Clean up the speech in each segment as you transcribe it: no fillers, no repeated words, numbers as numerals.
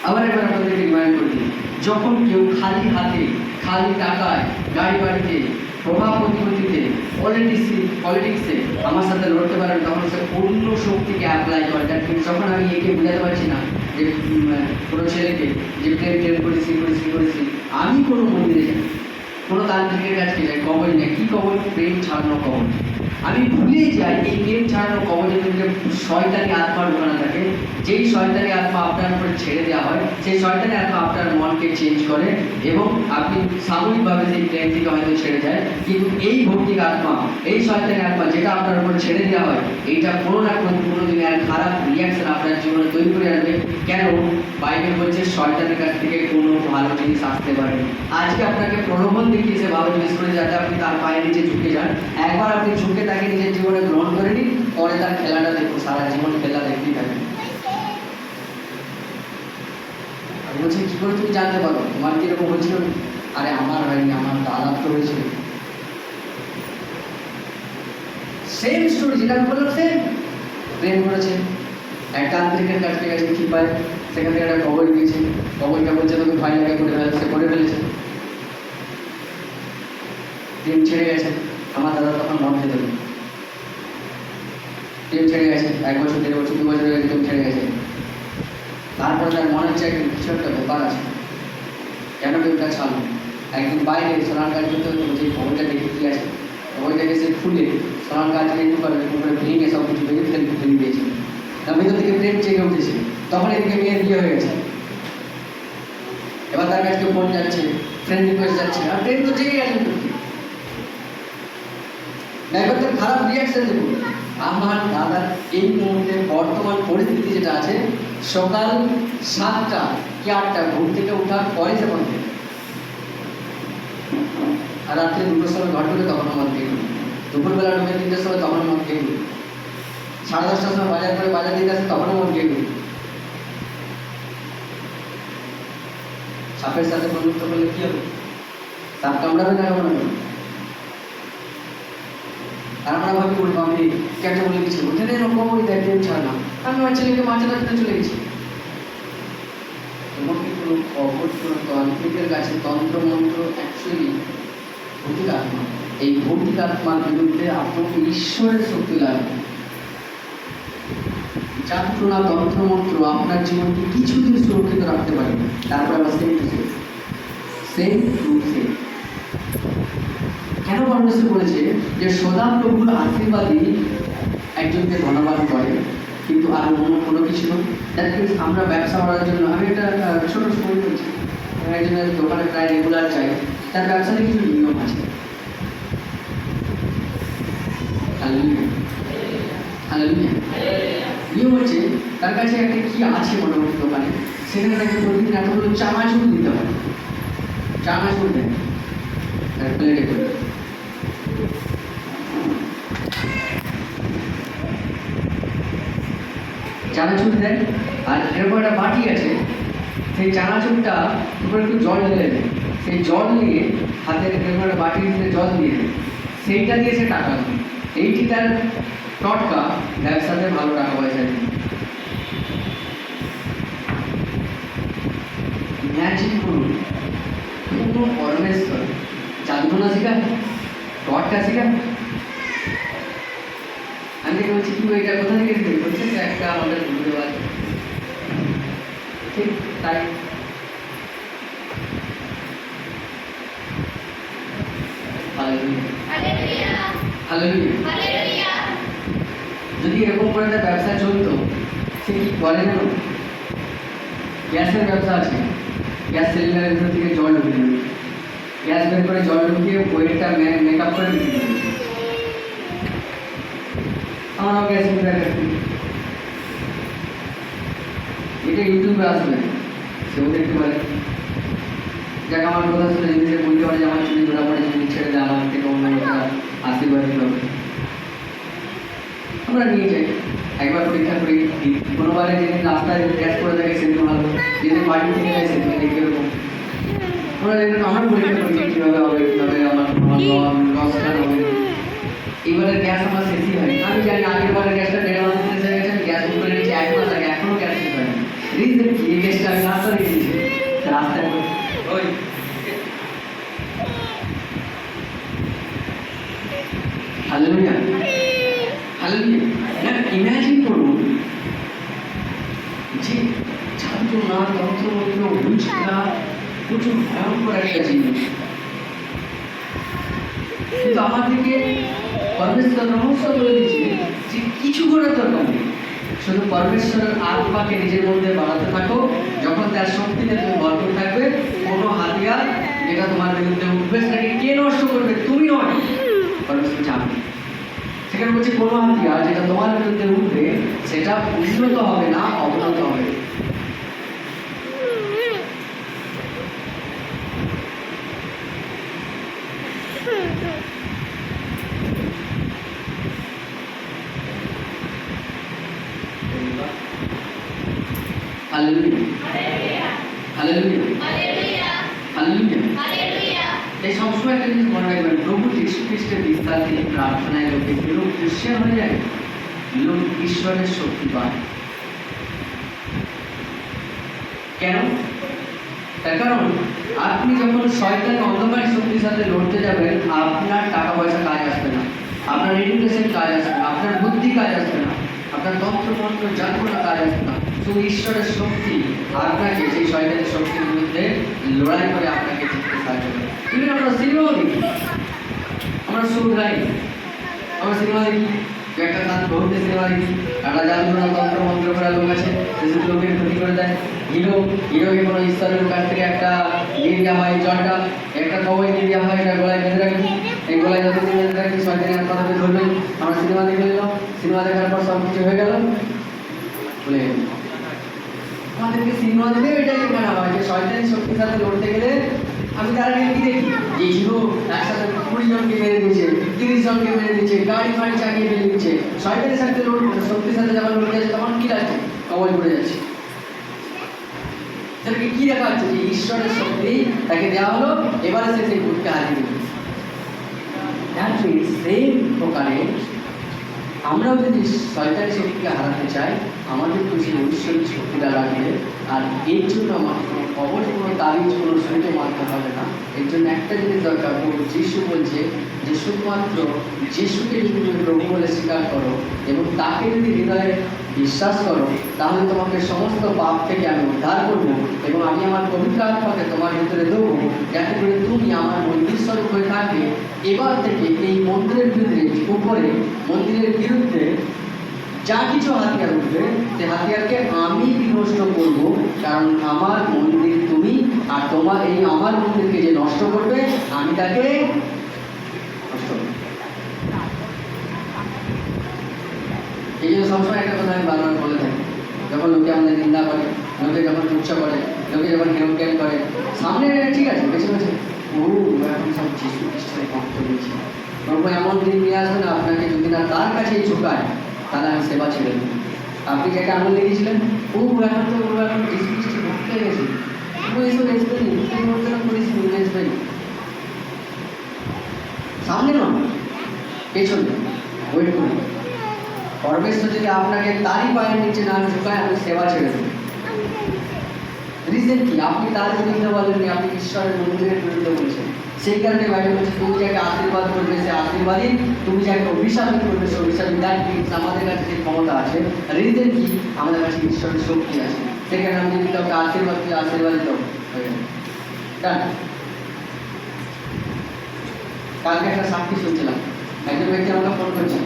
আবার একবার আপনাদেরকে রিমাইন্ড করে দিই, যখন কেউ খালি হাতে, খালি টাকায়, গাড়ি বাড়িতে, প্রভাব প্রতিপত্তিতে, পলিটিক্সে আমার সাথে লড়তে পারেন, তখন সে অন্য শক্তিকে অ্যাপ্লাই করে। দ্যাট মিনস যখন আমি একে বোঝাতে পারছি না যে কোনো ছেলেকে যে প্রেম করেছি, আমি কোনো মন্দিরে যাই, কোনো তান্ত্রিকের কাছে যাই, কবজ নেই, কী কবজ? প্রেম ছাড়ানো কবজ। আমি ভুলে যাই এই প্রেম ছাড়ানো কবজের মধ্যে শয়তানি আত্মার ঢোকানো থাকে। যেই শয়তানি আত্মা আপনার উপরে ছেড়ে দেওয়া হয়, সেই শয়তানি আত্মা আপনার মনকে চেঞ্জ করে এবং আপনি সাময়িকভাবে সেই প্রেম থেকে হয়তো ছেড়ে যায়। কিন্তু এই ভৌতিক আত্মা, এই শয়তানি আত্মা যেটা আপনার উপরে ছেড়ে দেওয়া হয়, এইটা কোনো না কোনো দিন আর খারাপ রিয়াকশন আপনার জীবনে তৈরি করে আনবে। কেন? বাইবেল বলছে শয়তানের কাছ থেকে কোনো ভালো জিনিস আসতে পারে। আজকে আপনাকে প্রলোভন দেখিয়ে সে ভালো জিনিস করে, যাতে আপনি তার পায়ের নিচে ঝুঁকে যান। একবার আপনি ঝুঁকে তাকে নিজের জীবনে গ্রহণ করে নিন, পরে তার খেলাটা দেখুন, সারা জীবন খেলা দেখতেই থাকবেন। বলছে কি করে তুমি জানতে পারো? তোমার কিরকম হয়েছিল? আরে আমার হয়নি, আমার দাদার তো হয়েছিল। সেম স্টোরি যেটা আমি বললাম, সেম। প্রেম করেছে, এক তান্ত্রিকের কাছ থেকে গেছে, কি পায়? সেখান থেকে একটা কবর দিয়েছে, কবরটা বলছে তোকে ভয় লাগে করে ফেলছে, করে ফেলেছে। প্রেম ছেড়ে গেছে, আমার দাদা তখন মন খেতে দেবে। প্রেম ছেড়ে গেছে, 1 বছর 1.5 বছর 2 বছর প্রেম ছেড়ে গেছে। তারপরে তার মনে হচ্ছে কিছু একটা ব্যাপার আছে, কেন প্রেমটা ছাড়লো? একদিন বাইরে স্নান কাজ করতে হতো, যে খবরটা দেখে কি আছে, খবরটাকে সে খুলে স্নান কাজ একটু করে ভেঙে সব কিছু ভেঙে ফেলে দিয়েছে। তার ভিতর থেকে প্রেম চেয়ে উঠেছে। তখন এদিকে মেয়ের বিয়ে হয়ে গেছে। এবার তার কাছে ফোন যাচ্ছে, ফ্রেন্ড রিকোয়েস্ট যাচ্ছে, আর প্রেম তো জেগে গেছে। এবার তার খারাপ রিয়াকশন দেখুন। আমার দাদার এই মুহূর্তে বর্তমান পরিস্থিতি যেটা আছে, সকাল 7টা কি 8টা ঘুম থেকে ওঠার পরে সে মন থেকে, আর রাত্রে 2টোর সময় ঘর ঢুকে তখন মন থেকে, দুপুরবেলা ঢুকে 3টের সময় তখন মন থেকে, 10:30টার সময় বাজার করে বাজার দিতে আসে তখনও মন থেকে। সাপের সাথে বন্ধুত্ব করলে কি হবে? সাপ কামড়াবে না কামড়াবে? আর আমরা ভাবি বলবো আমি কেটে বলে গেছি, ওখানে এরকম ওই দেখে ছাড় না, আমি আমার ছেলেকে মাঝে রাখতে চলে গেছি। তোমাকে কোনো খবর, কোনো তান্ত্রিকের কাছে তন্ত্রমন্ত্র অ্যাকচুয়ালি ভৌতিক আত্মা। এই ভৌতিক আত্মার বিরুদ্ধে আপনাকে ঈশ্বরের শক্তি লাগবে। যান্ত্রণা তন্ত্রমন্ত্র আপনার জীবনকে কিছুদিন সুরক্ষিত রাখতে পারে, তারপর আবার সেম টু সেম। কেন পরমেশ্বর বলেছে যে সদা প্রভুর আশীর্বাদই একজনকে ধন্যবাদ করে, কিন্তু আর অন্য কোনো কিছু নয়। দ্যাট মিনস আমরা ব্যবসা করার জন্য, আমি একটা ছোটো স্টোরি বলছি, একজনের দোকানে প্রায় রেগুলার চাই, তার ব্যবসাতে কিছু নিয়ম আছে। নিয়ম হচ্ছে তার কাছে একটা কি আছে মোটামুটি দোকানে, সেখানে তাকে প্রতিদিন এতগুলো চানাচুর দিতে হয়। চানাচুর দেয় তার প্লেটে করে, চানাচুর দেয়। আর এরকম একটা বাটি আছে, সেই চানাচুরটা উপরে একটু জল ঢেলে দেয়, সেই জল নিয়ে হাতের এরকম একটা বাটির ভিতরে জল দিয়ে সেইটা দিয়ে সে টাকা দেয়। এইটি তার টটকা ব্যবসাতে ভালো টাকা পয়সা দেয়। ম্যাজিক করুন, কোনো পরমেশ্বর জাদুনা শেখায়, টটকা শেখায়। আমি দেখে বলছি কি এটা কোথা থেকে বলছে যে একটা আমাদের ঘুরতে পারে, ঠিক তাই। যদি এরকম করে তার ব্যবসা চলতো, সে কি করে জানো? গ্যাসের ব্যবসা আছে, গ্যাস সিলিন্ডারের ভিতর থেকে জল ঢুকে দেবে, গ্যাস বের করে জল ঢুকিয়ে ওয়েটটা মেকআপ করে বিক্রি করবে। আমরাও গ্যাস সিলিন্ডার রাখি, এটা ইউটিউবে আসবে, সেও দেখতে পারে। যাকে আমার কথা শুনে যদি সে বলতে পারে যে আমার চুরি ধরা পড়ে, যদি ছেড়ে দেয় আমার থেকে অন্য একটা আশীর্বাদ হবে, আমরা নিয়ে যাই, একবার পরীক্ষা করি। কোনোবারে যেদিন রাস্তায় গ্যাস করে থাকে সেদিন ভালো, যেদিন বাড়ি থেকে যায় সেদিন দেখি এরকম। আমরা দেখবেন আমরা পরীক্ষা করি কীভাবে হবে, কীভাবে আমার লসটা হবে। এবারে গ্যাস আমার শেষই হয়, আমি জানি আগের বারের গ্যাসটা 1.5 মাস শেষ হয়ে গেছে, আমি গ্যাস বুক করে নিয়েছি 1 মাস আগে, এখনও গ্যাস শেষ হয়নি। রিজন কি? কেসটা আমি রাস্তা রেখে দিয়েছি, রাস্তায় ওই হালেলুয়া হালেলুয়া। ইমাজিন করুন যে যন্ত্রণা, তন্ত্রমন্ত্র, উচ্চতা প্রচুর ভয়ঙ্কর একটা জিনিস, কিন্তু আমাদেরকে পরমেশ্বর রহস্য বলে দিচ্ছে যে কিছু করার দরকার নেই, শুধু পরমেশ্বরের আত্মাকে নিজের মধ্যে বাড়াতে থাকো। যখন তার শক্তিতে তুমি ভরপুর থাকবে, কোনো হাতিয়ার যেটা তোমার বিরুদ্ধে উঠবে সেটাকে কে নষ্ট করবে? তুমি নয়, পরমেশ্বর জানবে। সেখানে বলছে কোনো হাতিয়ার যেটা তোমার বিরুদ্ধে উঠবে সেটা উন্নত হবে না, অবনত হবে। তাই সবসময় একটা জিনিস মনে রাখবেন, প্রভু যীশু খ্রিস্টের বিস্তার তিনি প্রার্থনায় লোকে লোক খ্রিস্টান হয়ে যায়, লোক ঈশ্বরের শক্তি পায়। কেন? তার কারণ আপনি যখন শয়তান অন্ধকার শক্তির সাথে লড়তে যাবেন, আপনার টাকা পয়সা কাজ আসবে না, আপনার এডুকেশন কাজ আসবে না, আপনার বুদ্ধি কাজ আসবে না, আপনার তন্ত্রমন্ত্র জানবো কাজ আসবে না। শুধু ঈশ্বরের শক্তি আপনাকে সেই শয়তানের শক্তির বিরুদ্ধে লড়াই করে আপনাকে জিততে সাহায্য করে। ইভেন আমরা সিনেমাও দেখি, আমরা শুরু গাই, আমরা সিনেমা দেখি, একটা গান বহুতে সিনেমা দেখি, একটা জানবো তন্ত্রমন্ত্র করা লোক আছে, যেসব লোকের ক্ষতি করে দেয়। হিরোকে কোনো ঈশ্বরের কাছ থেকে একটা দিয়ে দেওয়া হয়, জলটা একটা কবই দিয়ে দেওয়া হয়, এটা গলায় বেঁধে রাখি, এই গলায় যতদিন বেঁধে রাখি শয়তানের কথাকে ধরবে। আমরা সিনেমা দেখে নিলাম, সিনেমা দেখার পর সব কিছু হয়ে গেল, বলে আমাদেরকে সিনেমা দেখে এটাই দেখানো হয় যে শয়তানের শক্তির সাথে লড়তে গেলে আমি তার আগে কি দেখি যে হিরো একসাথে 20 জনকে মেরে দিচ্ছে, 30 জনকে মেরে দিচ্ছে, গাড়ি ফাড়ি চালিয়ে ফেলে দিচ্ছে। শয়তানের সাথে শক্তির সাথে যখন লড়তে যাচ্ছে তখন কি লাগছে? কবল পড়ে যাচ্ছে। সেটাকে কি দেখা হচ্ছে? যে ঈশ্বরের শক্তি তাকে দেওয়া হলো, এবারে সে সেই ভূতকে হারিয়ে দিল। সেম প্রকারে আমরাও যদি শয়তানের শক্তিকে হারাতে চাই, আমাদের তো সেই ঐশ্বরিক শক্তিটা লাগবে। আর এর জন্য আমার কোনো খবর, কোনো তাবিজ, কোনো সুতো মানতে হবে না। এর জন্য একটা জিনিস দরকার, যিশু বলছে যে শুধুমাত্র যিশুকে যদি তুমি প্রভু বলে স্বীকার করো এবং তাকে যদি হৃদয়ে বিশ্বাস করো, তাহলে তোমাকে সমস্ত পাপ থেকে আমি উদ্ধার করবো এবং আমি আমার পবিত্র আত্মাকে তোমার ভিতরে দেবো, যাতে করে তুমি আমার মন্দির স্বরূপ হয়ে থাকবে। এবার থেকে এই মন্দিরের বিরুদ্ধে, উপরে মন্দিরের বিরুদ্ধে যা কিছু হাতিয়ার উঠবে, সে হাতিয়ারকে আমি বিনষ্ট করবো, কারণ আমার মন্দির তুমি, আর তোমার এই আমার মন্দিরকে যে নষ্ট করবে আমি তাকে নষ্ট করব। এই জন্য সবসময় একটা কথা আমি বারবার বলে থাকি, যখন লোকে আমাদের নিন্দা করে, লোকে যখন তুচ্ছ করে, লোকে যখন হেমজ্ঞান করে, সামনে ঠিক আছে, বেছে বেছে ও এখন সব যিশু খ্রিস্টের ভক্ত দিয়েছে, প্রভু এমন দিন নিয়ে আসবে না আপনাকে যদি না তার কাছেই ঝুঁকায়, তাহলে আমি সেবা ছেড়ে দেবো। আপনি যাকে আঙুল দেখিয়েছিলেন, ও এখন তো ও এখন যিশু খ্রিস্টের ভক্ত হয়ে গেছে, ও এসব আসবেনি, করেছি আসবেনি। সামনে নয়, পেছনে ওয়েট করুন। পরমেশ্বর যদি আপনাকে তারই পায়ের নিচে না ঝুঁকায়, আমি সেবা ছেড়ে দেবো। রিজন কি? আপনি তার বিরুদ্ধে বলেননি, আপনি ঈশ্বরের মন্দিরের বিরুদ্ধে বলছেন। সেই কারণে বাইরে বলছে তুমি যাকে আশীর্বাদ করবে সে আশীর্বাদী, তুমি যাকে অভিশাপিত করবে সে অভিশাপী। দ্যাট মিনস আমাদের কাছে যে ক্ষমতা আছে, রিজন কি? আমাদের কাছে ঈশ্বরের শক্তি আছে। সেখানে আমি যদি কাউকে আশীর্বাদ করি, আশীর্বাদিত হয়ে যাবে। কালকে একটা সাক্ষী শুনছিলাম, একজন ব্যক্তি আমাকে ফোন করছে,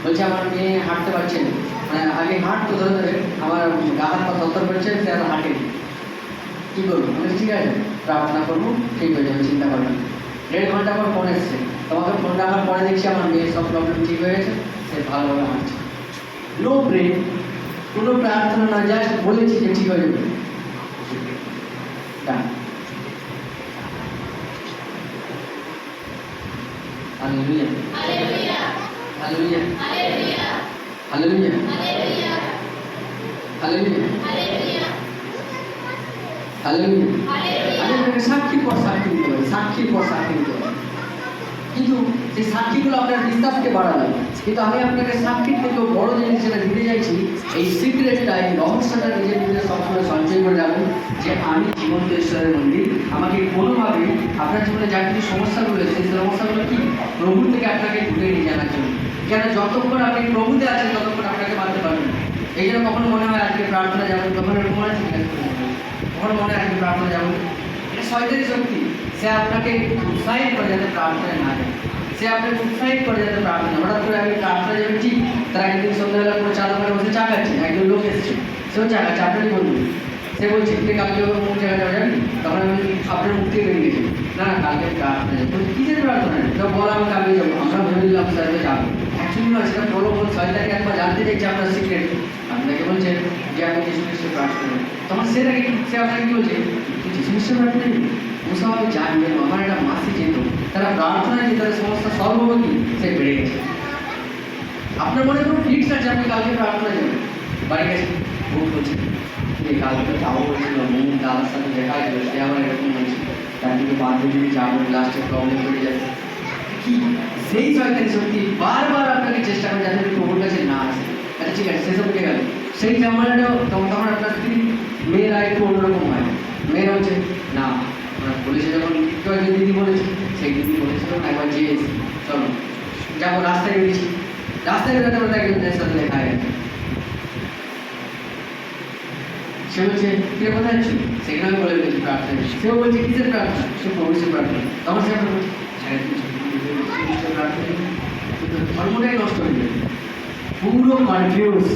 বলছে আমার মেয়ে হাঁটতে পারছে না, মানে আগে হাঁটতো ধরে ধরে, আমার গা হাত পা তত্তর করছে, সে আর হাঁটেনি, কী করবো? আমি ঠিক আছে প্রার্থনা করবো, ঠিক হয়ে যাবে, চিন্তা করবেন। 1.5 ঘন্টা পর ফোন এসছে, তোমাকে ফোন রাখার পরে দেখছি আমার মেয়ের সব প্রবলেম ঠিক হয়ে গেছে, সে ভালোভাবে হাঁটছে। নো প্রে, কোনো প্রার্থনা না, জাস্ট বলেছি যে ঠিক হয়ে যাবে। Hallelujah hallelujah hallelujah hallelujah hallelujah hallelujah. সাক্ষীর পর সাক্ষী দিতে পারে, সাক্ষীর পর সাক্ষী দিতে পারে, কিন্তু সেই সাক্ষীগুলো আপনার বিশ্বাসকে বাড়াবে। কিন্তু আমি আপনাকে সাক্ষীর থেকেও বড় জিনিস যেটা দিতে চাইছি, এই সিক্রেটটা, এই রহস্যটা নিজের নিজের সবসময় সঞ্চয় করে রাখুন যে আমি জীবন্ত ঈশ্বরের মন্দির। আমাকে কোনোভাবেই আপনার জীবনে যা কিছু সমস্যাগুলো রয়েছে সেই সমস্যাগুলো কি প্রভু থেকে আপনাকে দূরে নিয়ে জানার জন্য। কেন যতক্ষণ আপনি প্রভুতে আছেন ততক্ষণ আপনাকে মানতে পারবেন। এই জন্য কখনো মনে হয় আজকে প্রার্থনা যাবেন, তখন এরকম মনে আছে কখনো মনে হয় আজকে প্রার্থনা যাবেন, এটা শয়তানি শক্তি। সে আপনাকে উৎসাহিত করে যাতে প্রার্থনায় না যায়, সে আপনাকে উৎসাহিত করে যাতে প্রার্থনা। হঠাৎ করে আমি প্রার্থনা যাবেন ঠিক, তার একদিন সন্ধ্যাবেলা কোনো চা দোকানে বসে চা খাচ্ছি, একজন লোক এসেছে, সেও চা খাচ্ছে, আপনারই বলবো। সে বলছে তুই কালকে মুখ জায়গা যাবে যাবি, তখন আমি আপনার মুখ থেকে বেরিয়ে গেছি, না না কালকে প্রার্থনা যাবো। বলছি কিসের প্রার্থনা? তো বলা আমি কালকে যাবো। আমরা ভেবে দিলাম স্যার যাবো, অ্যাকচুয়ালি নয়, সেটা প্রলোভন। শয়তানকে একবার জানতে চাইছে আপনার সিক্রেট, আপনাকে বলছে যে আমি যিশু খ্রিস্টের প্রার্থনা। তখন সেটাকে সে আপনাকে কি বলছে, তুই যিশু খ্রিস্টের প্রার্থনা নেই? ওসব আমি জানবেন, আমার একটা মাসি যেত, তারা প্রার্থনায় যে তাদের সমস্যা সলভ হবে কি, সে বেড়ে গেছে। আপনার মনে কোনো ফিক্স আছে আপনি কালকে প্রার্থনা যাবেন, বাড়ি গেছে ভোট করছে, কালকে তো যাবো বলছিল, মন দাদার সাথে দেখা গেলো, সে আমার এরকম বলছে, তার দিকে বাধ্য যদি যাবো, লাস্টে প্রবলেম হয়ে যাবে কি। সেই শয়তানি শক্তি বারবার আপনাকে চেষ্টা করে যাতে প্রভুর কাছে না আসে। আচ্ছা ঠিক আছে, সেসব উঠে গেল। সেই ঝামেলাটাও তখন আপনার স্ত্রী, মেয়েরা একটু অন্যরকম হয়। মেয়েরা হচ্ছে না, বলেছে যখন কয়েকজন দিদি বলেছে, সেই দিদি বলেছিল একবার যেয়ে চলো যাবো, রাস্তায় বেরিয়েছি, রাস্তায় বেরোতে বেরোতে একজনের সাথে দেখা গেছে। সে বলছে কে কোথায় আছো? সেখানে আমি বলে দিয়েছি প্রার্থনা। সেও বলছে কিসের প্রার্থনা? সে প্রবেশের প্রার্থনা। তখন সে বলছে প্রার্থনা, ধর্মটাই নষ্ট হয়ে যাবে, পুরো কনফিউজ,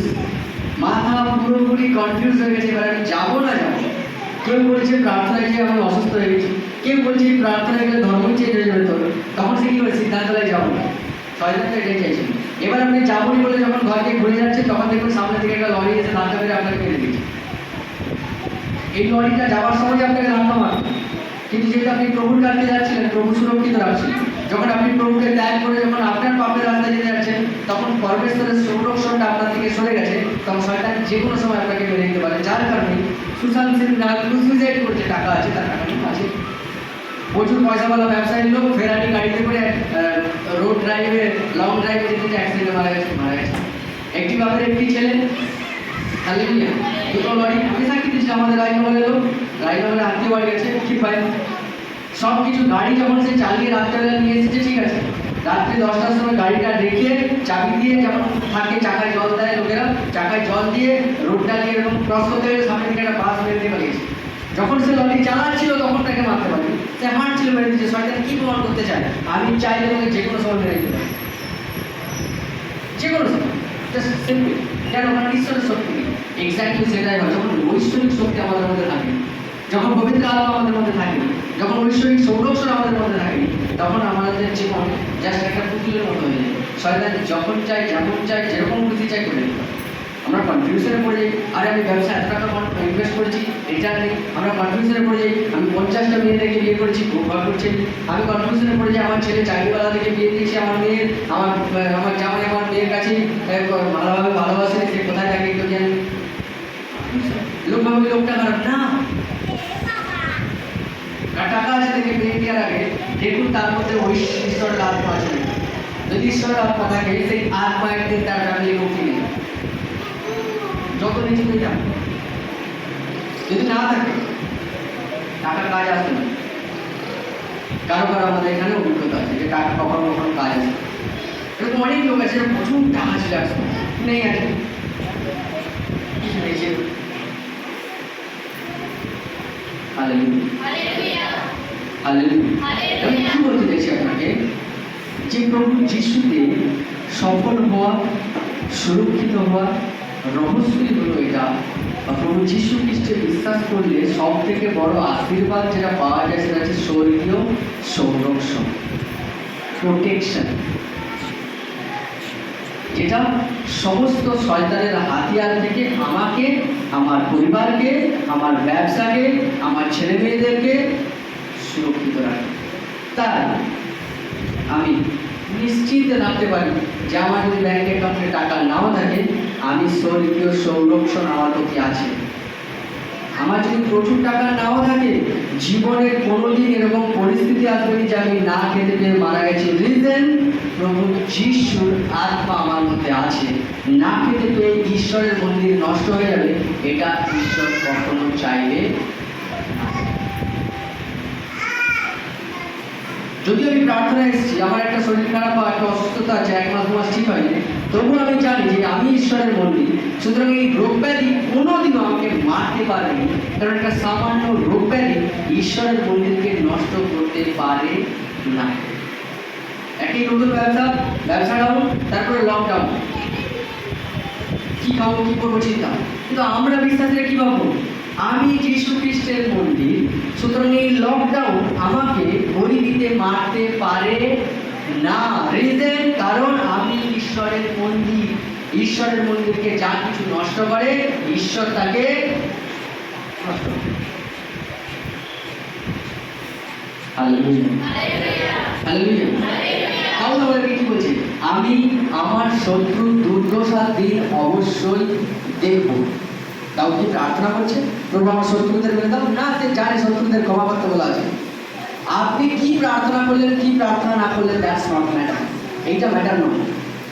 মাথা পুরোপুরি কনফিউজ হয়ে গেছে, এবার আমি যাবো না যাবো। কেউ বলছে প্রার্থনায় গিয়ে আমি অসুস্থ হয়ে গেছি, কেউ বলছে প্রার্থনায় গেলে ধর্মই চেঞ্জ হয়ে যাবে তোর। তখন সে কি করে সিদ্ধান্তটায় যাবো না, শয়তানটা এটাই চাইছিল। এবার আপনি যাবনি বলে যখন ঘরকে ঘুরে যাচ্ছে, তখন দেখুন সামনে থেকে একটা লরি এসে ধাক্কা মেরে আপনাকে মেরে দিচ্ছে। এই লরিটা যাওয়ার সময় আপনাকে ধাক্কা মারত, কিন্তু যেহেতু আপনি প্রভুর কাছে যাচ্ছিলেন, প্রভু সুরক্ষিত রাখছেন। যখন আপনি প্রভুকে ত্যাগ করে যখন আপনার পাপের রাস্তায় যেতে যাচ্ছেন, তখন পরমেশ্বরের সংরক্ষণটা আপনার থেকে সরে গেছে, তখন শয়তান যে কোনো সময় আপনাকে মেরে দিতে পারে। যার কারণে সুশান্ত সিং রাজপুত সুইসাইড করছে, টাকা আছে, তার টাকা নিয়ে আছে, প্রচুর পয়সাওয়ালা ব্যবসায়ী লোক, ফেরারি গাড়িতে করে রোড ড্রাইভে, লং ড্রাইভে যেতে অ্যাক্সিডেন্টে মারা গেছে। একটি বাপের একটি ছেলে, হালেলুয়া, দুটো লরি। আমি সাক্ষী দিচ্ছি, আমাদের রায়নগরের লোক, রায়নগরের আত্মীয় বাড়ি গেছে, কি পাই সব কিছু গাড়ি যখন সে চালিয়ে রাত্রেবেলা নিয়ে এসেছে, ঠিক আছে, রাত্রি 10টার সময় গাড়িটা রেখে চাবি দিয়ে, যেমন থাকে চাকায় জল দেয় লোকেরা, চাকায় জল দিয়ে রোডটা দিয়ে এরকম ক্রস করতে গেলে সামনে থেকে একটা বাস মেরে দিয়ে পালিয়েছে। যখন সে লরি চালাচ্ছিল তখন তাকে মারতে পারে, সে হাঁটছিল মেরে দিচ্ছে। শয়তান কি প্রমাণ করতে চায়? আমি চাইলে তোমাকে যে কোনো সময় মেরে দিতে পারি, যে কোনো সময়, জাস্ট সিম্পল। কেন? কারণ ঈশ্বরের শক্তি নেই। এক্স্যাক্টলি সেটাই হয়, যখন ঐশ্বরিক শক্তি আমাদের মধ্যে থাকে, যখন পবিত্র আলো আমাদের মধ্যে থাকে, যখন ঐশ্বরিক সংরক্ষণ আমাদের মধ্যে থাকে, তখন আমাদের জীবন জাস্ট একটা পুতুলের মতো হয়ে যায়। শয়তান যখন চাই, যেমন চাই, যেরকম খুশি চাই করে দিতে পারে। আমরা কনফিউশনে পড়ে যাই, আরে আমি ব্যবসা এত টাকা ইনভেস্ট করেছি, রিটার্ন নেই। আমরা কনফিউশনে পড়ে যাই, আমি 50টা মেয়ে থেকে বিয়ে করেছি, খুব ভালো করছি। আমি কনফিউশনে পড়ে যাই, আমার ছেলে চাকরিওয়ালা থেকে বিয়ে দিয়েছি, আমার মেয়ের, আমার জামাই আমার মেয়ের কাছে ভালোভাবে ভালোবাসে, সে কোথায় থাকে কেউ জানে। লোক ভাবে লোকটা খারাপ না, টাকা আছে দেখে বিয়ে দেওয়ার আগে দেখুন তার মধ্যে ওই ঈশ্বরের আত্মা আছে। যদি ঈশ্বরের আত্মা থাকে, সেই আত্মা একদিন তার ফ্যামিলি মুক্তি নেই, যত নিচে হয়ে যান। যদি না থাকে, টাকার কাজ আসবে না। কারো কারো আমাদের এখানে অভিজ্ঞতা আছে যে টাকা কখনো কখনো কাজ আসে। এরকম অনেক লোক আছে প্রচুর টাকা ছিল, আসবে নেই আছে, কিছু নেই। আমি কি বলতে চাইছি আপনাকে, যে প্রভু যিশুতে সফল হওয়া, সুরক্ষিত হওয়া রহস্যই হলো এটা। প্রভু যিশু খ্রিস্টে বিশ্বাস করলে সব থেকে বড় আশীর্বাদ যেটা পাওয়া যায় সেটা হচ্ছে স্বর্গীয় সংরক্ষণ, প্রোটেকশন, যেটা সমস্ত শয়তানের হাতিয়ার থেকে আমাকে, আমার পরিবারকে, আমার ব্যবসাকে, আমার ছেলে মেয়েদেরকে সুরক্ষিত রাখে। তাই আমি নিশ্চিন্তে থাকতে পারি যে আমার যদি ব্যাংক অ্যাকাউন্টে টাকা নাও থাকে, আমি স্বর্গীয় সংরক্ষণ আমার প্রতি আছে। আমার যদি প্রচুর টাকা নাও থাকে, জীবনের কোনোদিন এরকম পরিস্থিতি আসবে যে আমি না খেতে পেয়ে মারা গেছি। রিজন, প্রভু যিশুর আত্মা আমার মধ্যে আছে। না খেতে পেয়ে ঈশ্বরের মন্দির নষ্ট হয়ে যাবে, এটা ঈশ্বর কখনো চাইবে না। যদি আমি প্রার্থনা এসেছি, আমার একটা শরীর খারাপ বা একটা অসুস্থতা আছে, 1 মাস 2 মাস ঠিক হয়নি, তবুও আমি জানি যে আমি ঈশ্বরের মন্দির। সুতরাং এই রোগ ব্যাধি কোনোদিনও আমাকে মারতে পারেনি, কারণ একটা সামান্য রোগ ব্যাধি ঈশ্বরের মন্দিরকে নষ্ট করতে পারে না। একই নতুন ব্যবসা ডাউন, তারপরে লকডাউন, কি খাবো কি করবো চিন্তা। কিন্তু আমরা বিশ্বাসীরা কি ভাববো, আমি যীশু খ্রিস্টের মন্দির, সুতরাং এই লকডাউন আমাকে বলি দিতে মারতে পারে না। রিজন, কারণ আমি ঈশ্বরের মন্দির। ঈশ্বরের মন্দিরকে যা কিছু নষ্ট করে, ঈশ্বর তাকে নষ্ট করে। Hallelujah, hallelujah. তাহলে আমাদেরকে কি বলছে, আমি আমার শত্রু দুর্দশার দিন অবশ্যই দেখব। তাও কি প্রার্থনা করছে, প্রভু আমার শত্রুদের মেরে দাও? না, সে জানে শত্রুদের ক্ষমা করতে বলা আছে। আপনি কি প্রার্থনা করলেন, কি প্রার্থনা না করলেন, দ্যাটস নট ম্যাটার। এইটা ম্যাটার নয়।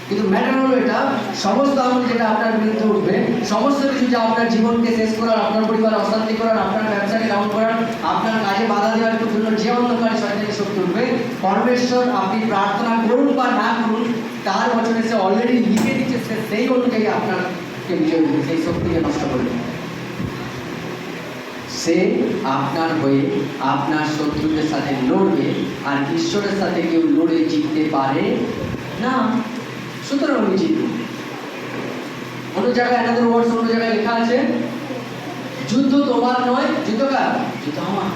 কিন্তু ম্যাটার হলো এটা, সমস্ত আমল যেটা আপনার বিরুদ্ধে উঠবে, সমস্ত কিছু যা আপনার জীবনকে শেষ করার, আপনার পরিবারে অশান্তি করার, আপনার ব্যবসাকে ডাউন করার, আপনার কাজে বাধা দেওয়ার জন্য যে অন্ধকারী শয়তানি শক্তি উঠবে, পরমেশ্বর আপনি প্রার্থনা করুন বা না করুন, তার বচনে সে অলরেডি লিখে দিচ্ছে, সে সেই অনুযায়ী আপনাকে বিজয় দেবে, সেই শক্তিকে নষ্ট করবে। সে আপনার হয়ে আপনার শত্রুদের সাথে লড়বে, আর ঈশ্বরের সাথে কেউ লড়ে জিততে পারে না। সুতরাং আমি জিতব। অন্য জায়গায় অ্যানাদার ওয়ার্ডস, অন্য জায়গায় লেখা আছে, যুদ্ধ তোমার নয়, যুদ্ধ কার? যুদ্ধ আমার।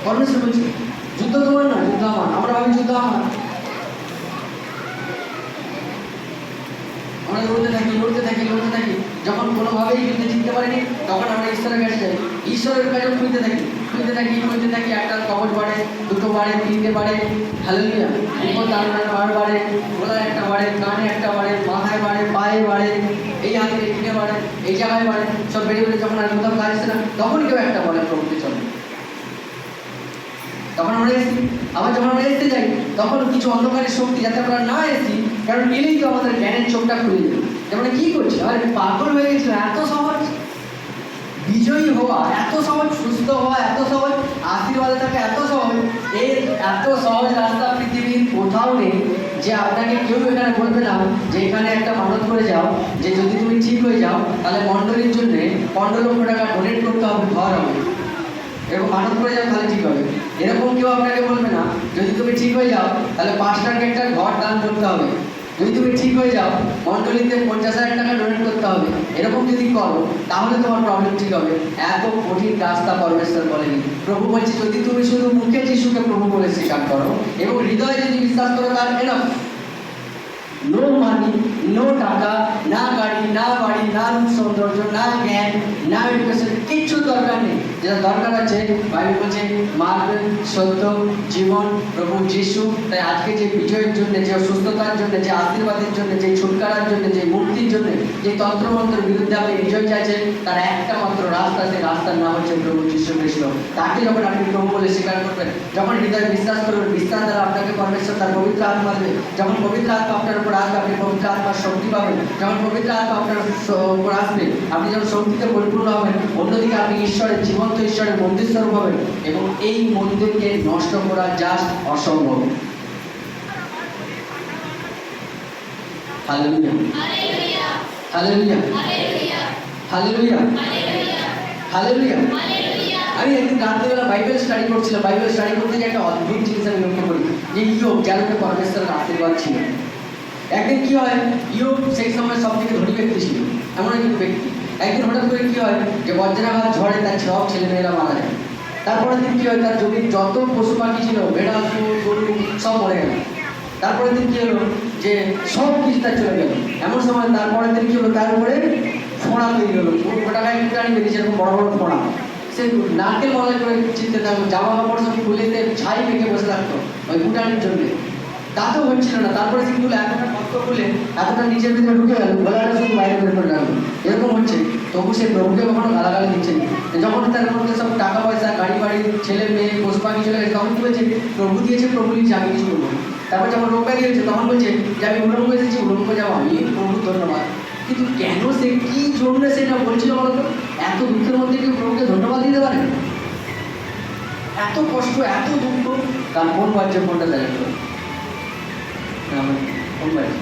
পরমেশ্বর বলছে যুদ্ধ তোমার নয়, যুদ্ধ আমার। আমরা ভাবি যুদ্ধ আমার, আমরা লড়তে থাকি লড়তে থাকি লড়তে থাকি। যখন কোনোভাবেই যুদ্ধে জিততে পারিনি, তখন আমরা ঈশ্বরের কাছে যাই, ঈশ্বরের কাছে খুঁজতে থাকি খুঁজতে থাকি খুঁজতে থাকি। একটা কবচ বাড়ে, দুটো বাড়ে, তিনটে বাড়ে, হালেলুয়া। উপর তার বাড়ে, গলায় একটা বাড়ে, কানে একটা বাড়ে, মাথায় বাড়ে, পায়ে বাড়ে, এই হাতে এখানে বাড়ে, এই জায়গায় বাড়ে, সব বেড়ে বেড়ে যখন আর কোথাও কাজ আসছে না, তখন কেউ একটা বলে প্রভুতে চলে। তখন আমরা এসেছি, আবার যখন আমরা এসতে যাই, তখন কিছু অন্ধকারের শক্তি, যাতে আমরা না এসেছি, কারণ এলেই তো আমাদের জ্ঞানের চোখটা খুলে যাবে। যেমন কি করছে, আরে পাগল হয়ে গেছিল, এত সহজ বিজয়ী হওয়া, এত সহজ সুস্থ হওয়া, এত সহজ আশীর্বাদে থাকা, এত সহজ। এর এত সহজ রাস্তা পৃথিবীর কোথাও নেই, যে আপনাকে কেউ এখানে বলবে না যে এখানে একটা মানত করে যাও, যে যদি তুমি ঠিক হয়ে যাও তাহলে মণ্ডলীর জন্য 15 লক্ষ টাকা ডোনেট করতে হবে, ঘর হবে, এরকম মানত করে যাও তাহলে ঠিক হবে। এরকম কেউ আপনাকে বলবে না যদি তুমি ঠিক হয়ে যাও তাহলে পাঁচটাকে একটা ঘর দান করতে হবে, যদি তুমি ঠিক হয়ে যাও মণ্ডলীতে 50,000 টাকা ডোনেট করতে হবে। এরকম যদি করো তাহলে তোমার প্রবলেম ঠিক হবে। এত কঠিন রাস্তা পরমেশ্বর বলেনি। প্রভু বলছে যদি তুমি শুধু মুখে যিশুকে প্রভু বলে স্বীকার করো এবং হৃদয়ে যদি বিশ্বাস করো, তার এনাফ। নো মানি, নো টাকা, না গাড়ি, না বাড়ি, না রূপ সৌন্দর্য, না জ্ঞান, না এডুকেশন, কিচ্ছু দরকার নেই। যেটা দরকার আছে, বাইবেল বলছে মার্গ, সত্য, জীবন, প্রভু যিশু। তাই আজকে যে বিজয়ের জন্য, যে সুস্থতার জন্য, যে আশীর্বাদের জন্য, যে ছুটকারার জন্য, যে মুক্তির জন্য, যে তন্ত্রমন্ত্রের বিরুদ্ধে আপনি বিজয় চাইছেন, তার একটা মাত্র রাস্তা, সেই রাস্তার নাম হচ্ছে প্রভু যীশু খ্রিস্ট। তাকে যখন আপনি প্রভু বলে স্বীকার করবেন, যখন হৃদয়ে বিশ্বাস করবেন, বিশ্বাস দ্বারা আপনাকে পরমেশ্বর তার পবিত্র আত্মা দেবে। যখন পবিত্র আত্মা আপনার উপর আসবে, আপনি পবিত্র আত্মার শক্তি পাবেন। যখন পবিত্র আত্মা আপনার উপর আসবে, আপনি যখন শক্তিতে পরিপূর্ণ হবেন, অন্যদিকে আপনি ঈশ্বরের জীবন্ত ঈশ্বরের মন্দির স্বরূপ হবেন, এবং এই মন্দিরকে নষ্ট করা জাস্ট অসম্ভব। Hallelujah, hallelujah, hallelujah, hallelujah. আমি একদিন রাত্রিবেলা বাইবেল স্টাডি করছিলাম। বাইবেল স্টাডি করতে গিয়ে একটা অদ্ভুত জিনিস আমি লক্ষ্য করি, যে ইয়োব, যার উপরে পরমেশ্বরের আশীর্বাদ ছিল। একদিন কি হয়, ইয়োব সেই সময় সব থেকে ধনী ব্যক্তি ছিল, এমন একজন ব্যক্তি। একদিন হঠাৎ করে কি হয়, যে বজ্রাঘাত ঝড়ে তার সব ছেলেমেয়েরা মারা যায়। তারপরের দিন কি হয়, তার জমির যত পশু পাখি ছিল, ভেড়া, শুয়োর, গরু, সব মরে গেল। তারপরের দিন কি হলো, যে সব কিছু তার চলে গেল। এমন সময় তারপরের দিন কি হলো, তার উপরে ফোঁড়া তৈরি হলো, গোটা গায়ে কুটানি বেরিয়েছে, এরকম বড় বড় ফোঁড়া। সে নারকেল মালাই করে চিনতে থাকতো, জামা কাপড় সব খুলেতে ছাই মেখে বসে থাকতো ওই কুটানির জন্যে। তাতেও হচ্ছিল না। তারপরে সিংগুলো এতটা কষ্ট করলে এতটা নিচের ভিতরে ঢুকে গেল, গলাটা শুধু বাইরে বের করে রাখলো, এরকম হচ্ছে। তবু সে প্রভুকে কখনো গালাগালি দিচ্ছে না। যখন তার মধ্যে সব টাকা পয়সা, গাড়ি বাড়ি, ছেলে মেয়ে, পশু পাখি চলে গেছে, তখন কি বলছে, প্রভু দিয়েছে, প্রভু নিচ্ছে, আমি কিছু করবো না। তারপর যখন রোগ ব্যাধি হয়েছে তখন বলছে যে আমি উলঙ্গ এসেছি, উলঙ্গ যাবো আমি, প্রভু ধন্যবাদ। কিন্তু কেন, সে কি জন্য সেটা বলছিল বলতো? এত দুঃখের মধ্যে কেউ প্রভুকে ধন্যবাদ দিতে পারে? এত কষ্ট, এত দুঃখ, তার কোন বাচ্চা কোনটা দেয়? কোন বাচ্চা?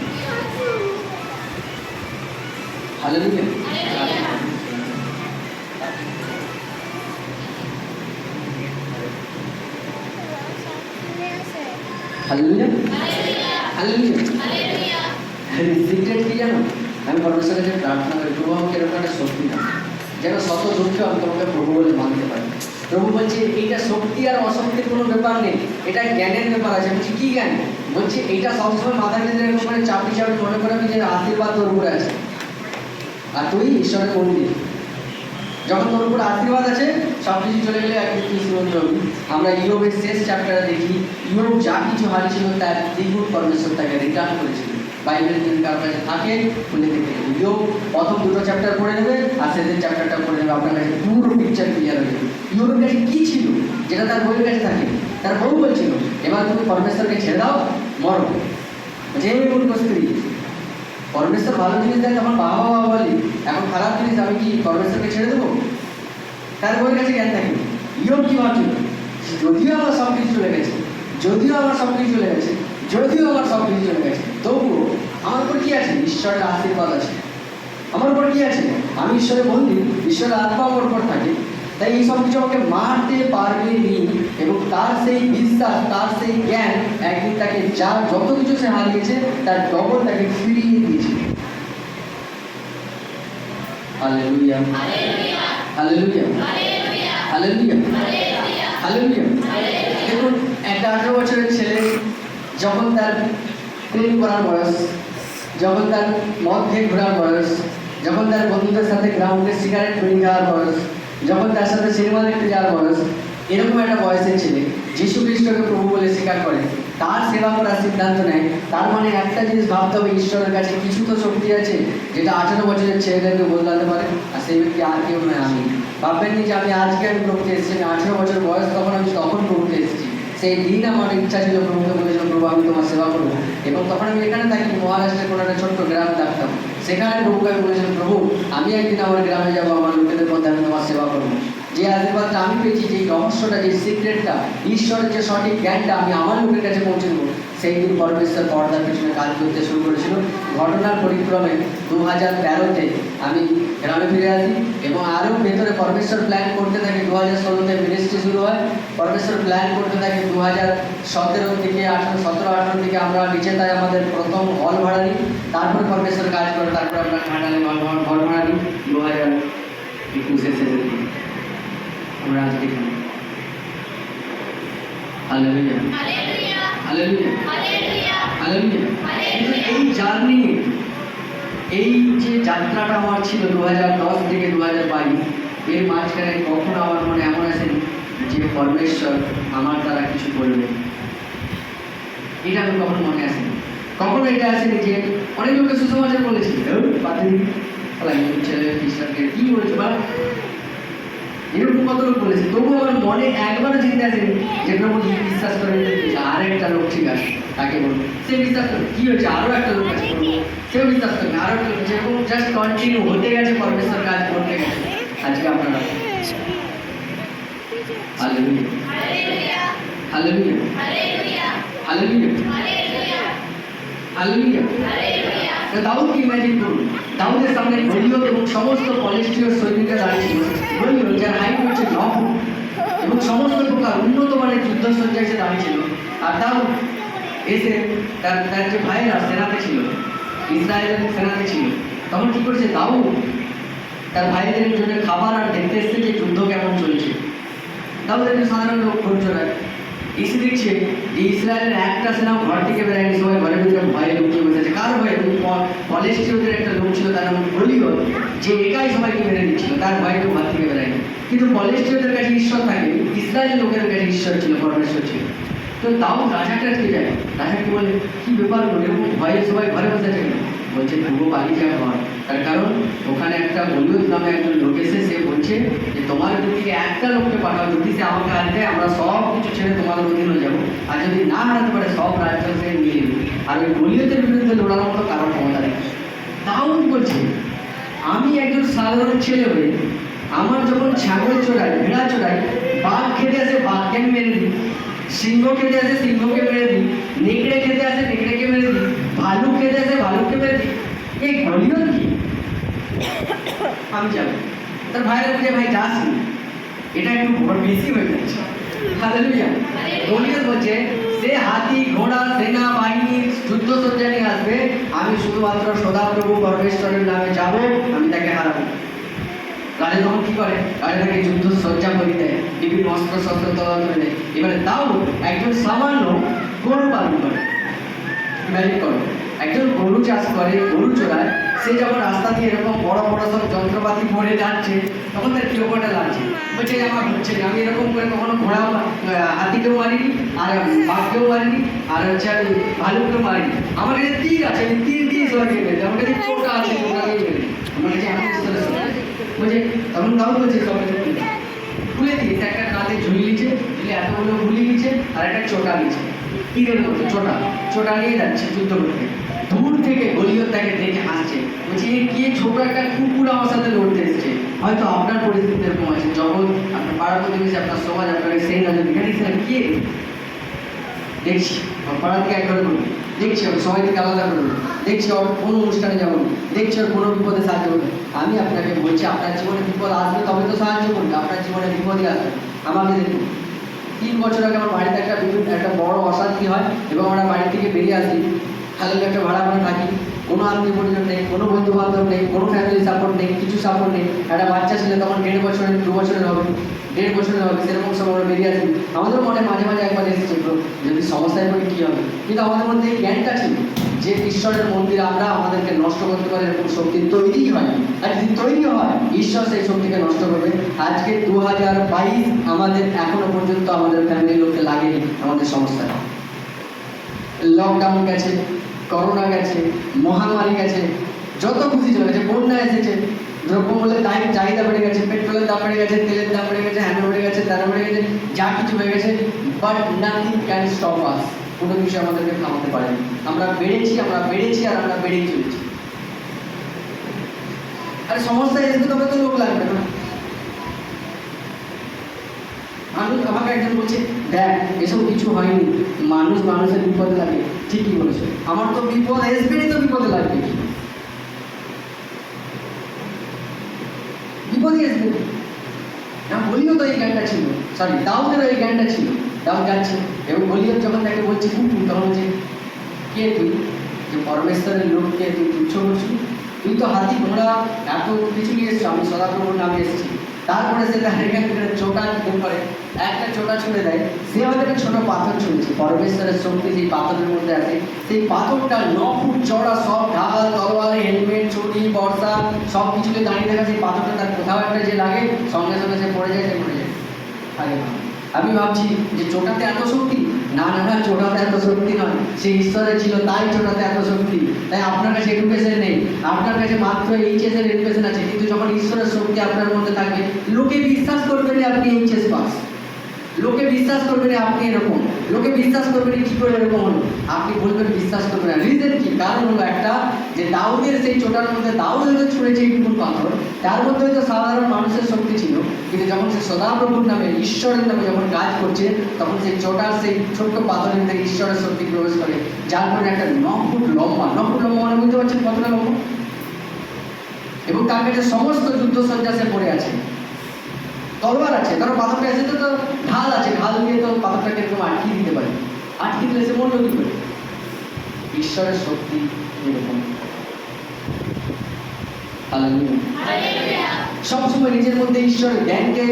Hallelujah, hallelujah, hallelujah. সিক্রেট কি জানো? আমি পরমেশ্বরের কাছে প্রার্থনা করি, প্রভু আমাকে এরকম একটা শক্তি দাও যেন শত দুঃখে আমি তোমাকে প্রভু বলে মানতে পারি। প্রভু বলছে এইটা শক্তি আর অশক্তির কোনো ব্যাপার নেই, এটা জ্ঞানের ব্যাপার আছে। বলছি কি জ্ঞান? বলছে এইটা সবসময় মাথার ভিতরে এরকম করে চাপি চাপি মনে করাবি যে আশীর্বাদ তোর উপরে আছে, আর তুই ঈশ্বরের মন্দির। যখন তোর উপরে আশীর্বাদ আছে, সব কিছু চলে গেলে একদিন তুই শ্রীমন্ত হবি। আমরা ইয়োবের শেষ চ্যাপ্টারে দেখি, ইয়োব যা কিছু হারিয়েছিল তার দ্বিগুণ পরমেশ্বর তাকে রিটার্ন করেছিল। বাইবেল যদি কারোর কাছে থাকে খুলে দেখে নেবে, ইয়োব প্রথম দুটো চ্যাপ্টার পড়ে নেবে আর শেষের চ্যাপ্টারটা পড়ে নেবে, আপনার কাছে পুরো পিকচার ক্লিয়ার হয়ে যাবে। ইয়োবের কাছে কী ছিল যেটা তার বউয়ের কাছে থাকে? তার বউ বলছিল এবার তুমি পরমেশ্বরকে ছেড়ে দাও, মরো। যে মূর্খ স্ত্রী, পরমেশ্বর ভালো জিনিস দেয় তখন বাবা বাবা বলি, এখন খারাপ জিনিস আমি কি পরমেশ্বরকে ছেড়ে দেবো? তার বউয়ের কাছে জ্ঞান থাকে। ইয়োব কি ভাবছিল? যদিও আমার সব কিছু চলে গেছে, যদিও আমার সব কিছু চলে গেছে, যদিও আমার সব কিছু চলে গেছে, তবুও আমার উপর কি আছে? ঈশ্বরের আশীর্বাদ আছে। আমার উপর কি আছে? আমি ঈশ্বরের বন্ধু, ঈশ্বরের আত্মা আমার উপর থাকে। তাই এই সব কিছু আমাকে মারতে পারবে নি। এবং তার সেই বিশ্বাস, তার সেই জ্ঞান একদিন তাকে যা যত কিছু সে হারিয়েছে তার ডবল তাকে ফিরিয়ে দিয়েছে। Hallelujah, hallelujah, hallelujah, hallelujah, hallelujah. দেখুন, একটা 18 বছরের ছেলে যখন তার প্রেম করার বয়স, যখন তার মদ খেয়ে ঘোরার বয়স, যখন তার বন্ধুদের সাথে গ্রাউন্ডে সিগারেট বিড়ি খাওয়ার বয়স, যখন তার সাথে সিনেমা দেখতে যাওয়ার বয়স, এরকম একটা বয়সের ছেলে যীশু খ্রিস্টকে প্রভু বলে স্বীকার করে, তার সেবা করার সিদ্ধান্ত নেয়। তার মানে একটা জিনিস ভাবতে হবে, ঈশ্বরের কাছে কিছু তো শক্তি আছে যেটা 18 বছরের ছেলেদেরকে বদলাতে পারে, আর সেই ব্যক্তি আর কেউ নয় আমি। ভাববেন নি যে আমি আজকে আমি প্রভুতে এসেছি, 18 বছর বয়স তখন আমি তখন প্রভুতে এসেছি। সেই দিন আমার ইচ্ছা ছিল প্রভুকে বলেছিলাম প্রভু আমি তোমার সেবা করবো। এবং তখন আমি এখানে থাকি, মহারাষ্ট্রের কোনো একটা ছোট্ট গ্রামে থাকতাম। সেখানে প্রভুকে আমি বলেছিলাম প্রভু আমি একদিন আমার গ্রামে যাবো, আমার লোকেদের মধ্যে আমি তোমার সেবা করবো। যে আশীর্বাদটা আমি পেয়েছি, যে রহস্যটা, যে সিক্রেটটা, ঈশ্বরের যে সঠিক জ্ঞানটা আমি আমার লোকের কাছে পৌঁছে দেবো, সেই দিন পরমেশ্বর পর্দার পিছনে কাজ করতে শুরু করেছিল। ঘটনার পরিক্রমে 2013-তে আমি গ্রামে ফিরে আসি এবং আরও ভেতরে পরমেশ্বর প্ল্যান করতে থাকে। 2016-তে মিনিস্ট্রি শুরু হয়। পরমেশ্বর প্ল্যান করতে থাকে 2017 থেকে 17-18 থেকে আমরা নিচেতায় আমাদের প্রথম হল ভাড়া নিই। তারপরে পরমেশ্বর কাজ করে, তারপরে আমরা ঘাটালে হল ভাড়া নিই 2021-এর শেষের দিকে আমরা আজকে এখানে। Hallelujah, hallelujah, hallelujah, hallelujah. এই জার্নি, এই যে যাত্রাটা আমার ছিল 2010 থেকে 2022, এর মাঝখানে কখনো আমার মনে এমন আসেনি যে পরমেশ্বর আমার দ্বারা কিছু করবে। এটা আমি কখনো মনে আসেনি। কখনো এটা আসেনি যে অনেক লোকে সুসমাচার বলেছি, ছেলে খ্রিস্টানকে কি বলছো বা এরকম কত লোক বলেছে, তবু আমার মনে একবারও চিন্তা আসেনি যে প্রভু বিশ্বাস করে আর একটা লোক ঠিক আছে তাকে বলবো, সে বিশ্বাস করে কি হয়েছে, আরও একটা লোক আছে করবো, সেও বিশ্বাস করে আরও একটা লোক, যেরকম জাস্ট কন্টিনিউ হতে গেছে, পরমেশ্বর কাজ করতে গেছে। আজকে আপনারা হালেলুয়া, হালেলুয়া, হালেলুয়া, হালেলুয়া। দাউদকে ইমাজিন করুন, দাউদের সামনে গলিয়ত এবং সমস্ত পলেষ্টীয় সৈনিকরা দাঁড়িয়েছিল। গলিয়ত যার হাইট হচ্ছে 9 ফুট এবং সমস্ত প্রকার উন্নত মানের যুদ্ধসজ্জা এসে দাঁড়িয়েছিল। আর দাউদ এসে তার যে ভাইয়েরা সেনাতে ছিল, ইসরায়েলের সেনাতে ছিল, তখন কী করেছে দাউদ তার ভাইদের জন্য খাবার আর দেখতে এসছে যে যুদ্ধ কেমন চলছে। দাউদ একটা সাধারণ লোক, ধৈর্য রাখে। এসে দেখছে যে ইসরায়েলের একটা সেনাও ঘর থেকে বেড়ায়নি, সবাই ঘরের ভিতরে ভয়ে লুকিয়ে বসেছে। কার ভয়ে? পলেষ্টীয়দের একটা লোক ছিল, তার নাম গলিয়ত, যে একাই সবাইকে মেরে দিচ্ছিল, তার ভয়ে কেউ ঘর থেকে বেড়ায়নি। কিন্তু পলেষ্টীয়দের কাছে ঈশ্বর থাকে, ইসরায়েলের লোকের কাছে ঈশ্বর ছিল, পরমেশ্বর ছিল। তো তাও রাজাটা আটকে যায়। রাজাকে বলে কি ব্যাপার হলো, এরকম ভয়ে সবাই ঘরে বসে আছে কেন? বলছে পুরো পালিয়ে যাওয়া ঘর। তার কারণ ওখানে একটা বলিউড নামে একজন লোক এসে সে বলছে যে তোমার যদি একটা লোককে পাঠাও, যদি সে আমাকে হারাতে আমরা সব কিছু ছেড়ে তোমাদের অধীনে যাবো, আর যদি না হারাতে পারে সব রাজ্য সে নিয়ে নেবে। আর ওই বলিউডের বিরুদ্ধে লড়ার মতো কারণ ক্ষমতা নেই। তাও বলছে আমি একজন সাধারণ ছেলে হয়ে আমার যখন ছাগল চড়াই, ভেড়া চড়াই, বাঘ খেতে আসে বাঘকে আমি মেরে দিই, সিংহ খেতে আসে সিংহকে মেরে দিই, নেকড়ে খেতে আসে নেকড়েকে মেরে দিই, ভালুক খেতে আসে ভালুককে মেরে দিই, এই বলিউড কি? আমি যাবো। তার ভাইরা বুঝে ভাই যাস না, এটা একটু বড় বেশি হয়ে যাচ্ছে। হালেলুয়া। বলিউড বলছে সে হাতি ঘোড়া সেনা বাহিনী যুদ্ধ সজ্জা নিয়ে আসবে, আমি শুধুমাত্র সদাপ্রভু পরমেশ্বরের নামে যাব, আমি তাকে হারাবো। রাজা তখন কি করে? রাজা তাকে যুদ্ধ সজ্জা করে দেয়, বিভিন্ন অস্ত্র শস্ত্র তৈরি করে দেয়। এবারে তাও একজন সামান্য গরু পালন করে। ইমাজিন করো, একজন গরু চাষ করে, গরু চড়ায়, সে যখন রাস্তা দিয়ে এরকম বড় বড় সব যন্ত্রপাতি পরে যাচ্ছে, তখন তার কিরকমটা লাগছে। বলছে আমার হচ্ছে না, আমি এরকম করে কখনো ঘোড়া হাতিকেও মারিনি, আর বাঘকেও মারিনি, আর হচ্ছে আমি ভালুকেও মারিনি। আমার কাছে তীর আছে, আমি তীর দিয়ে সবাইকে মেরেছি। আমার কাছে চোটা আছে, চোটা দিয়ে মেরেছি। আমার কাছে এমন বলছে, তখন তাও বলছে সবাইকে খুলে দিয়েছে, একটা কাঁধে ঝুলি নিচ্ছে, ঝুলে এতগুলো গুলি নিচ্ছে, আর একটা চোটা নিচ্ছে, তীরের মতো চোটা, চোটা নিয়ে যাচ্ছে যুদ্ধ করতে। দূর থেকে গলিয়ত তাকে দেখে হাসছে, বলছে এ কে ছোট একটা কুকুর আমার সাথে লড়তে এসেছে। হয়তো আপনার পরিস্থিতি এরকম আছে, জগৎ আপনার পাড়া প্রতিবেশী, আপনার সমাজ আপনাকে সেই নজর দেখে কে দেখছি পাড়া থেকে একবার করুন, দেখছি ওর সবাই থেকে আলাদা করুন, দেখছি ওর কোনো অনুষ্ঠানে যাবো, দেখছি ওর কোনো বিপদে সাহায্য করবে। আমি আপনাকে বলছি আপনার জীবনে বিপদ আসবে তবে তো সাহায্য করবে, আপনার জীবনে বিপদই আসবে। আমাকে দেখুন, 3 বছর আগে আমার বাড়িতে একটা বড় অশান্তি হয় এবং আমরা বাড়ি থেকে বেরিয়ে আসি, খালি একটা ভাড়া করে থাকি, কোনো আত্মীয় পরিজন নেই, কোনো বন্ধু বান্ধব নেই, কোনো ফ্যামিলি সাপোর্ট নেই, কিছু সাপোর্ট নেই। একটা বাচ্চা ছিল তখন 1.5 বছরের 2 বছরের হবে, 1.5 বছরের হবে, সেরকম সময় আমরা বেরিয়ে আসি। আমাদের মনে মাঝে মাঝে একবার এসেছে যদি সমস্যায় পড়ে কী হবে, কিন্তু আমাদের মধ্যে এই জ্ঞানটা ছিল যে ঈশ্বরের মন্দির আমরা আমাদেরকে নষ্ট করতে পারি এরকম শক্তি তৈরি হয়, আর যদি তৈরি হয় ঈশ্বর সেই শক্তিকে নষ্ট করবে। আজকে 2022 আমাদের এখনো পর্যন্ত আমাদের ফ্যামিলির লোককে লাগেনি আমাদের সমস্যা। লকডাউন গেছে, করোনা গেছে, মহামারী গেছে, যত খুশি চলে গেছে, বন্যা এসেছে, দ্রব্যমূল্যের চাহিদা বেড়ে গেছে, পেট্রোলের দাম বেড়ে গেছে, তেলের দাম বেড়ে গেছে, হ্যান্ড বেড়ে গেছে, তেল বেড়ে গেছে, যা কিছু হয়ে গেছে, বাট নাথিং ক্যান স্টপ আস। কোনো কিছু আমাদেরকে থামাতে পারেনি। আমরা বেড়েছি আর আমরা বেড়েই চলেছি। আরে সমস্যা এসে তবে তো লোক লাগবে না। মানুষ আমাকে একজন বলছে দেখ এসব কিছু হয়নি, মানুষ মানুষের বিপদে লাগে। ঠিকই বলেছে, আমার তো বিপদ আসবেই, তো বিপদে লাগবে, বিপদই আসবে না। বলিও তো এই জ্ঞানটা ছিল, সরি দাউদেরও এই জ্ঞানটা ছিল। দাউদ যাচ্ছে এবং বলিও যখন তাকে বলছে কুকুর, তখন বলছে কে তুই, যে পরমেশ্বরের লোককে তুই তুচ্ছ করছিস? তুই তো হাতি ঘোড়া এত কিছু নিয়ে এসছো, আমি সদাপ্রভুর নামে এসেছি। তারপরে সে তার এখান থেকে চোটা দিতে পারে, একটা চোটা ছুঁড়ে দেয়, সে হয়তো একটা ছোট পাথর ছুঁড়েছে, পরমেশ্বরের শক্তি সেই পাথরের মধ্যে আছে। সেই পাথরটা 9 ফুট চড়া, সব ঢাল তলোয়ার হেলমেট ছুরি বর্ষা সব কিছুকে দাঁড়িয়ে দেখা, সেই পাথরটা তার কোথাও একটা যে লাগে সঙ্গে সঙ্গে সে পড়ে যায়, আগে আমি ভাবছি যে চোটাতে এত শক্তি, না না না, চোটাতে এত শক্তি নয়, সে ঈশ্বরের ছিল তাই চোটাতে এত শক্তি। তাই আপনার কাছে এডুকেশন নেই, আপনার কাছে মাত্র এইচএস এর এডুকেশন আছে, কিন্তু যখন ঈশ্বরের শক্তি আপনার মধ্যে থাকবে, লোকে বিশ্বাস করবে না আপনি এইচএস পাস, লোকে বিশ্বাস করবে না আপনি এরকম, লোকে বিশ্বাস করবে না কি করে এরকম হলো, আপনি বলবেন বিশ্বাস করবে না। রিজন কি? কারণ হলো একটা, যে দাউদের সেই চোটার মধ্যে দাউদ হয়তো ছুঁড়েছে এইটুকু পাথর, তার মধ্যে হয়তো সাধারণ মানুষের শক্তি ছিল, কিন্তু যখন সে সদাপ্রভুর নামে ঈশ্বরের নামে যখন কাজ করছে, তখন সেই চোটার সেই ছোট্ট পাথরের মধ্যে ঈশ্বরের শক্তি প্রবেশ করে, যার ফলে একটা 9 ফুট লম্বা, 9 ফুট লম্বা মানে বুঝতে পারছেন কতটা লম্বা, এবং তার কাছে সমস্ত যুদ্ধসজ্জা সে পড়ে আছে, তলোয়ার আছে, কারণ পাথরটা এসে তো ঢাল আছে, ঢাল দিয়ে তো পাথরটাকে এরকম আটকিয়ে দিতে পারে, আটকে দিলে সে মরল কি করে? ঈশ্বরের শক্তি এরকম। হালেলুয়া। সবসময় নিজের মধ্যে ঈশ্বরের জ্ঞানকে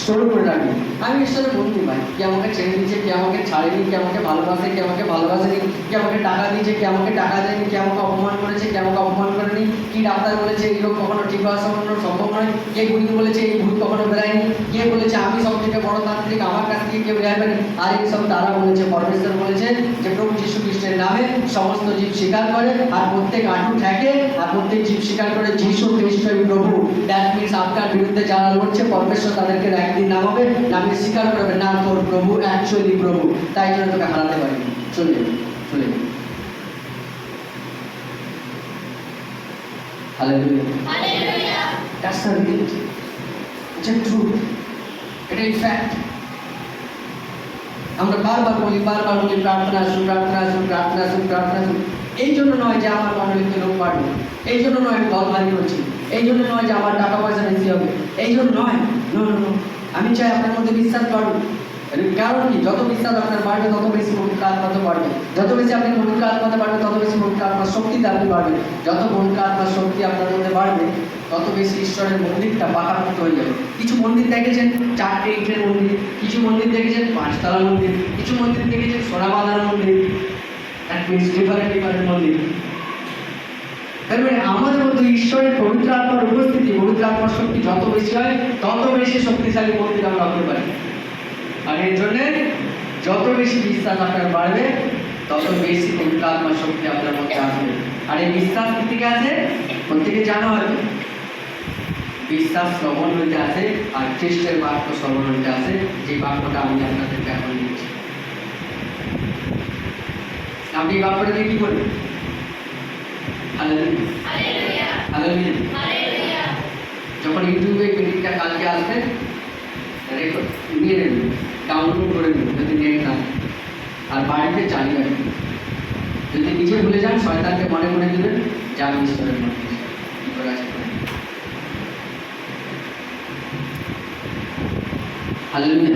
স্টোর করে রাখবে। আমি ঈশ্বরের বন্ধু ভাই, কে আমাকে ছেড়ে দিচ্ছে, কে আমাকে ছাড়েনি, কে আমাকে ভালোবাসে, কে আমাকে ভালোবাসেনি, কে আমাকে টাকা দিয়েছে, কে আমাকে টাকা দেয়নি, কে আমাকে অপমান করেছে, কে আমাকে অপমান করেনি, কি ডাক্তার বলেছে এই রোগ কখনো ঠিক হওয়া সম্ভব নয়, কে গুরু বলেছে এই ভূত কখনো বেড়ায়নি, কে বলেছে আমি সব থেকে বড় তান্ত্রিক, আমার কাছ থেকে কেউ বেড়াবে না। আর এই সব তারা বলেছে, পরমেশ্বর বলেছে যে প্রভু যীশু খ্রিস্টের নামে সমস্ত জীব স্বীকার করে আর প্রত্যেক আঁটু ঠেকে আর প্রত্যেক জীব স্বীকার করে যীশু খ্রিস্টই প্রভু। দ্যাট মিনস আপনার বিরুদ্ধে যারা লড়ছে পরমেশ্বর তাদেরকে একদিন নামাবে, নামিয়ে স্বীকার করবে না তোর প্রভু অ্যাকচুয়ালি প্রভু, তাই জন্য তোকে হারাতে পারিনি। চলে চলে hallelujah. That's the reality, it's a truth, এটাই ফ্যাক্ট। আমরা বারবার বলি প্রার্থনা আসুন, প্রার্থনা আসুন, প্রার্থনা আসুন, প্রার্থনা আসুন। এই জন্য নয় যে আমার মণ্ডলীতে লোক বাড়বে, এই জন্য নয় আমি দল ভারী করছি, এই জন্য নয় যে আমার টাকা পয়সা বেশি হবে, এই জন্য নয়। আমি চাই আপনার মধ্যে বিশ্বাস বাড়ুক। কারণ কি, যত বিশ্বাস আপনার বাড়বে তত বেশি পবিত্র আত্মাতে বাড়বে, যত বেশি আপনি পবিত্র আত্মাতে বাড়বে তত বেশি পবিত্র আত্মার শক্তিতে আপনি বাড়বেন। যত পবিত্র আত্মার শক্তি আপনার মধ্যে বাড়বে তত বেশি ঈশ্বরের মন্দিরটা পাকাপোক্ত হয়ে যাবে। কিছু মন্দির দেখেছেন 4টে ইটের মন্দির, কিছু মন্দির দেখেছেন 5তলা মন্দির, কিছু মন্দির দেখেছেন সোনা বাঁধার মন্দির, ডিফারেন্ট মন্দির। তার মানে আমাদের মধ্যে ঈশ্বরের পবিত্র আত্মার উপস্থিতি, পবিত্র আত্মার শক্তি যত বেশি হয় তত বেশি শক্তিশালী মন্দির আমরা হতে পারি। আর এর জন্য যত বেশি বিশ্বাস আপনার বাড়বে তত বেশি পবিত্র আত্মার শক্তি আপনার মধ্যে আসবে। আর এই বিশ্বাস কি থেকে আছে? প্রত্যেকে জানা হয়তো, বিশ্বাস শ্রবণ হইতে আসে আর খ্রিস্টের বাক্য শ্রবণ হইতে আসে, যে বাক্যটা আমি আপনাদেরকে এখন দিচ্ছি। আপনি এই বাক্যটা দিয়ে কি করবেন? যখন ইউটিউবে মিটিংটা কালকে আসবে রেকর্ড নিয়ে নেবেন, ডাউনলোড করে নেবেন যদি নেট না, আর বাড়িতে চালিয়ে রাখবেন। যদি নিজে ভুলে যান শয়তানকে মনে করে দেবেন যে আমি ঈশ্বরের মধ্যে কি করে আছে। হালেলুয়া।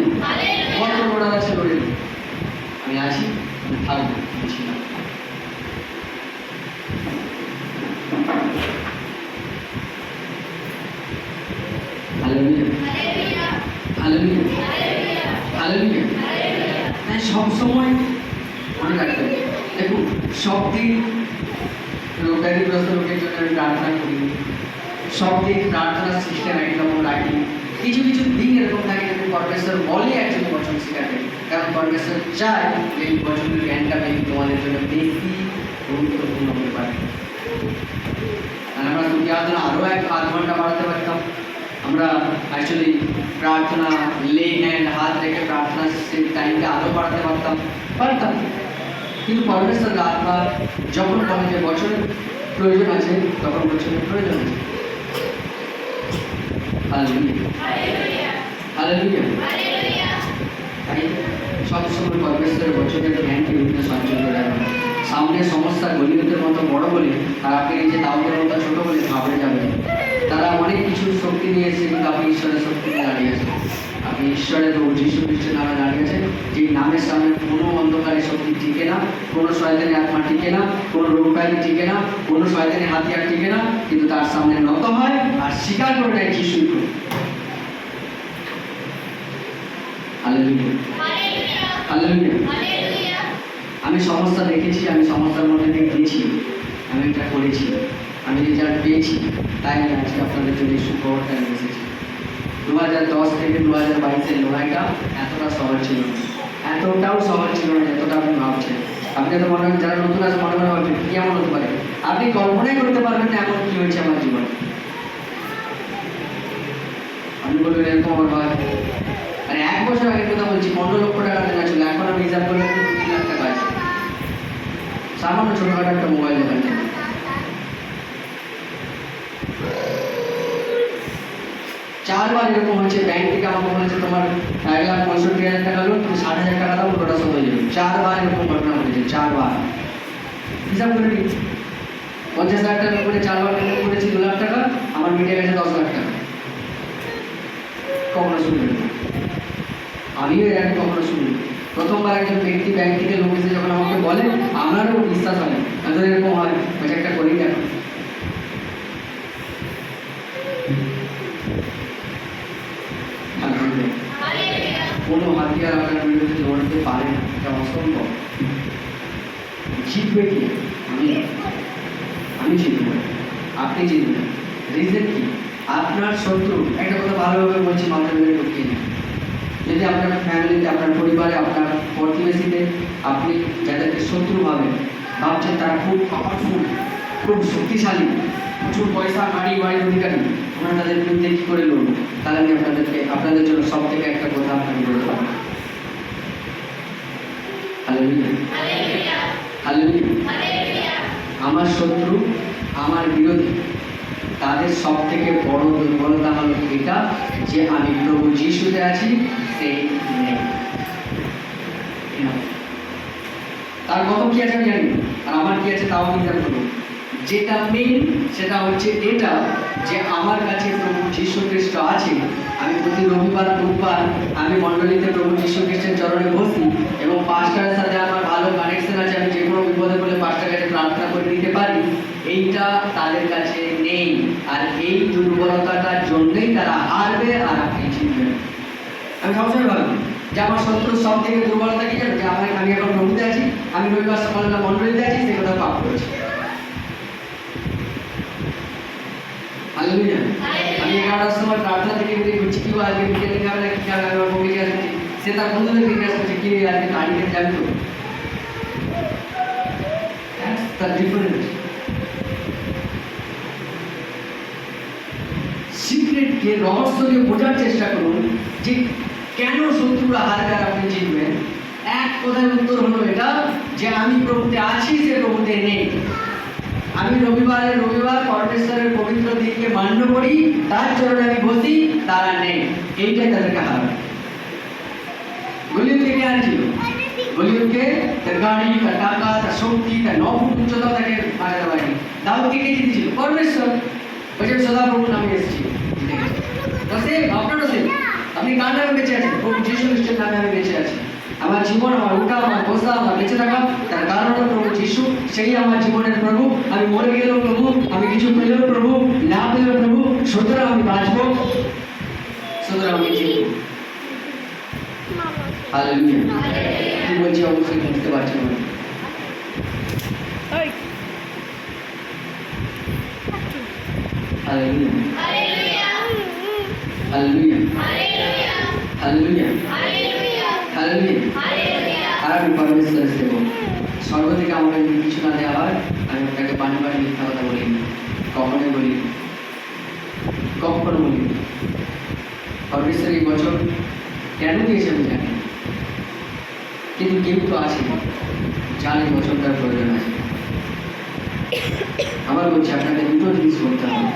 কত বড় আছে করে আমি আছি, আমি থাকবো, বুঝছি না। সব সময় মনে রাখবেন, দেখুন সব দিন রোগগ্রস্ত লোকের জন্য আমি প্রার্থনা করি, সব দিন প্রার্থনার সিস্টেম একরকম রাখি। কিছু কিছু দিন এরকম থাকে যদি পরমেশ্বর বলে একজনের বচন শেখাতে, কারণ পরমেশ্বর চায় যে এই বচনের জ্ঞানটা বেশি তোমাদের জন্য বেশি গুরুত্বপূর্ণ হতে পারে। আর আমরা দুটি আলোচনা আরও 1-8 ঘন্টা বাড়াতে পারতাম। আমরা অ্যাকচুয়ালি প্রার্থনা লে হ্যান্ড হাত রেখে প্রার্থনা সেই টাইমটা আরও বাড়াতে পারতাম, কিন্তু পরমেশ্বর আত্মা যখন বলে যে বছরের প্রয়োজন আছে তখন বছরের প্রয়োজন আছে। তাই সবসময় পরমেশ্বরের বছরের জ্ঞানকে বিভিন্ন সঞ্চয় করে রাখবেন। সামনে সমস্যা গলিহতের মতো বড় বলে আর আপনি নিজে তাওদের মতো ছোটো বলে ঘাবড়ে যাবেন। তারা অনেক কিছু শক্তি নিয়ে এসেছে, কিন্তু আপনি ঈশ্বরের শক্তি নিয়ে দাঁড়িয়েছেন। আপনি ঈশ্বরের যীশু খ্রিস্টের নামে দাঁড়িয়েছেন, যে নামের সামনে কোনো অন্ধকারের শক্তি টিকে না, কোনো শয়তানি আত্মা টিকে না, কোনো রোগকারী টিকে না, কোনো শয়তানি হাতিয়ার টিকে না, কিন্তু তার সামনে নত হয় আর স্বীকার করে নেয় যিশুই প্রভু। Hallelujah, hallelujah. আমি সমস্যা দেখেছি, আমি সমস্যার মধ্যে দিয়ে গিয়েছি, আমি এটা করেছি, আমি রেজাল্ট পেয়েছি, তাই আমি আজকে আপনাদের জন্য সুখবরটা নিয়ে এসেছি। 2010 থেকে 2022-এর লড়াইটা এতটা সহজ ছিল না, এতটাও সহজ ছিল না যতটা আপনি ভাবছেন। আপনি তো মনে হয় যারা নতুন আছে মনে ভাবছেন কি এমন হতে পারে, আপনি কল্পনাই করতে পারবেন না এমন কি হয়েছে আমার জীবনে। আমি বলবেন এরকম আমার হয়, আর 1 বছর আগের কথা বলছি, 15 লক্ষ টাকা দেনা ছিল, এখন আমি হিসাব করলে 2 লাখ টাকা আছে। সামান্য ছোটখাটো একটা মোবাইল দোকান থেকে 4 বার এরকম হয়েছে। ব্যাংক থেকে আমাকে বলেছে তোমার 1,65,000 টাকা লোন, তুমি 60,000 টাকা দাও, পুরোটা শোধ হয়ে যাবে। 4 বার এরকম ঘটনা ঘটেছে, 4 বার। হিসাব করে নিই, 50,000 টাকা করে 4 বার পেমেন্ট করেছি, 2 লাখ টাকা, আমার মিটে গেছে 10 লাখ টাকা। কখনো শুনবেন না, আমিও এর আগে কখনো শুনি। প্রথমবার একজন ব্যক্তি ব্যাংক থেকে লোক এসে যখন আমাকে বলে, আমারও বিশ্বাস হয় না, এরকম হয়, একটা করেই দেখো। কোনো হাতিয়ার আপনার বিরুদ্ধে লড়তে পারে না, এটা অসম্ভব। জিতবে কি? আমি জিতবো, আপনি জিতবেন। রিজন কি? আপনার শত্রু, একটা কথা ভালোভাবে বলছি, মাথায় মেরে ঢুকিয়ে নিন। যদি আপনার ফ্যামিলিতে, আপনার পরিবারে, আপনার প্রতিবেশীতে আপনি যাদেরকে শত্রু ভাবছেন তারা খুব পাওয়ারফুল, খুব শক্তিশালী, প্রচুর পয়সা, বাড়ির অধিকারী, আমরা তাদের বিরুদ্ধে কী করে লড়ব? তাহলে আমি আপনাদের জন্য সব থেকে একটা কথা আপনাকে বলতে পারি। Hallelujah, hallelujah. আমার শত্রু, আমার বিরোধী, তাদের সব থেকে বড় দুর্বলতা হলো এটা যে আমি প্রভু যিশুতে আছি, সেই নেই। তার কত কি আছে আমি জানি, আর আমার কি আছে তাও আমি জানবো। যেটা মেন সেটা হচ্ছে এটা যে আমার কাছে প্রভু যীশু খ্রিস্ট আছে। আমি প্রতি রবিবার বুধবার আমি মণ্ডলীতে প্রভু যীশু খ্রিস্টের চরণে বসি এবং পাস্টারের সাথে আমার ভালো কানেকশন আছে। আমি যে কোনো বিপদে পড়লে পাস্টারের কাছে প্রার্থনা করে দিতে পারি। এইটা তাদের কাছে নেই, আর এই দুর্বলতাটার জন্যই তারা হারবে আর আপনি জিতবেন। আমি সবসময় ভাবি যে আমার শত্রুর সব থেকে দুর্বলতা কি জানো? যে আমি এখন প্রভুতে আছি, আমি রবিবার সকালবেলা মণ্ডলীতে আছি, সে কথা পাপ করেছি। হালেলুয়া। আমি 11টার সময় প্রার্থনা থেকে বেরিয়ে ঘুরছি, কি আজকে বিকেলে খাবে না কি খাবে, আমি আমার বউকে জিজ্ঞাসা করছি, সে তার বন্ধুদের জিজ্ঞাসা করছে কি আজকে গাড়ি খেতে যাবি তো? তার ডিফারেন্ট সিক্রেটকে, রহস্যকে বোঝার চেষ্টা করুন যে কেন শত্রুরা হারবে আর আপনি জিতবেন। এক কথায় উত্তর হলো এটা যে আমি প্রভুতে আছি, সে প্রভুতে নেই। আমি রবিবার পরমেশ্বরের পবিত্র দিনকে মান্য করি, তার চরণে আমি বসি, তারা নেই। এইটাই তাদেরকে হারাবে। গলিয়তকে কে আনছিল? গলিয়তকে তার গাড়ি, তার টাকা, তার শক্তি, তার 9 ফুট উচ্চতা তাকে হারাতে পারেনি। দাউদকে কে জিতেছিল? পরমেশ্বর। বলছে সদাপ্রভু নামে এসেছি। আপনারও সে, আপনি কার নামে বেঁচে আছেন? প্রভু যীশু খ্রিস্টের নামে আমি বেঁচে আছি। আমার জীবন, আমার উঠা, আমার বসা, আমার বেঁচে থাকা, তার কারণ হলো প্রভু যীশু। সেই আমার জীবনের প্রভু। আমি মরে গেলেও প্রভু, আমি কিছু পেলেও প্রভু, না পেলেও প্রভু, সুতরাং আমি বাঁচবো, সুতরাং আমি জিতবো। হালেলুয়া। কি বলছি অবশ্যই বুঝতে পারছেন। Hallelujah, hallelujah, hallelujah, hallelujah. আর আমি পরমেশ্বরের সেবক। স্বর্গ থেকে আমাকে যদি কিছু না দেওয়া হয়, আমি আপনাকে বাণী মিথ্যা কথা বলিনি, কখনোই বলিনি, কখনো বলিনি। পরমেশ্বর এই বছর কেন দিয়েছে আমি জানি, কিন্তু কেউ তো আছে যার এই বছরটার প্রয়োজন আছে। আবার বলছি, আপনাকে দুটো জিনিস করতে হবে।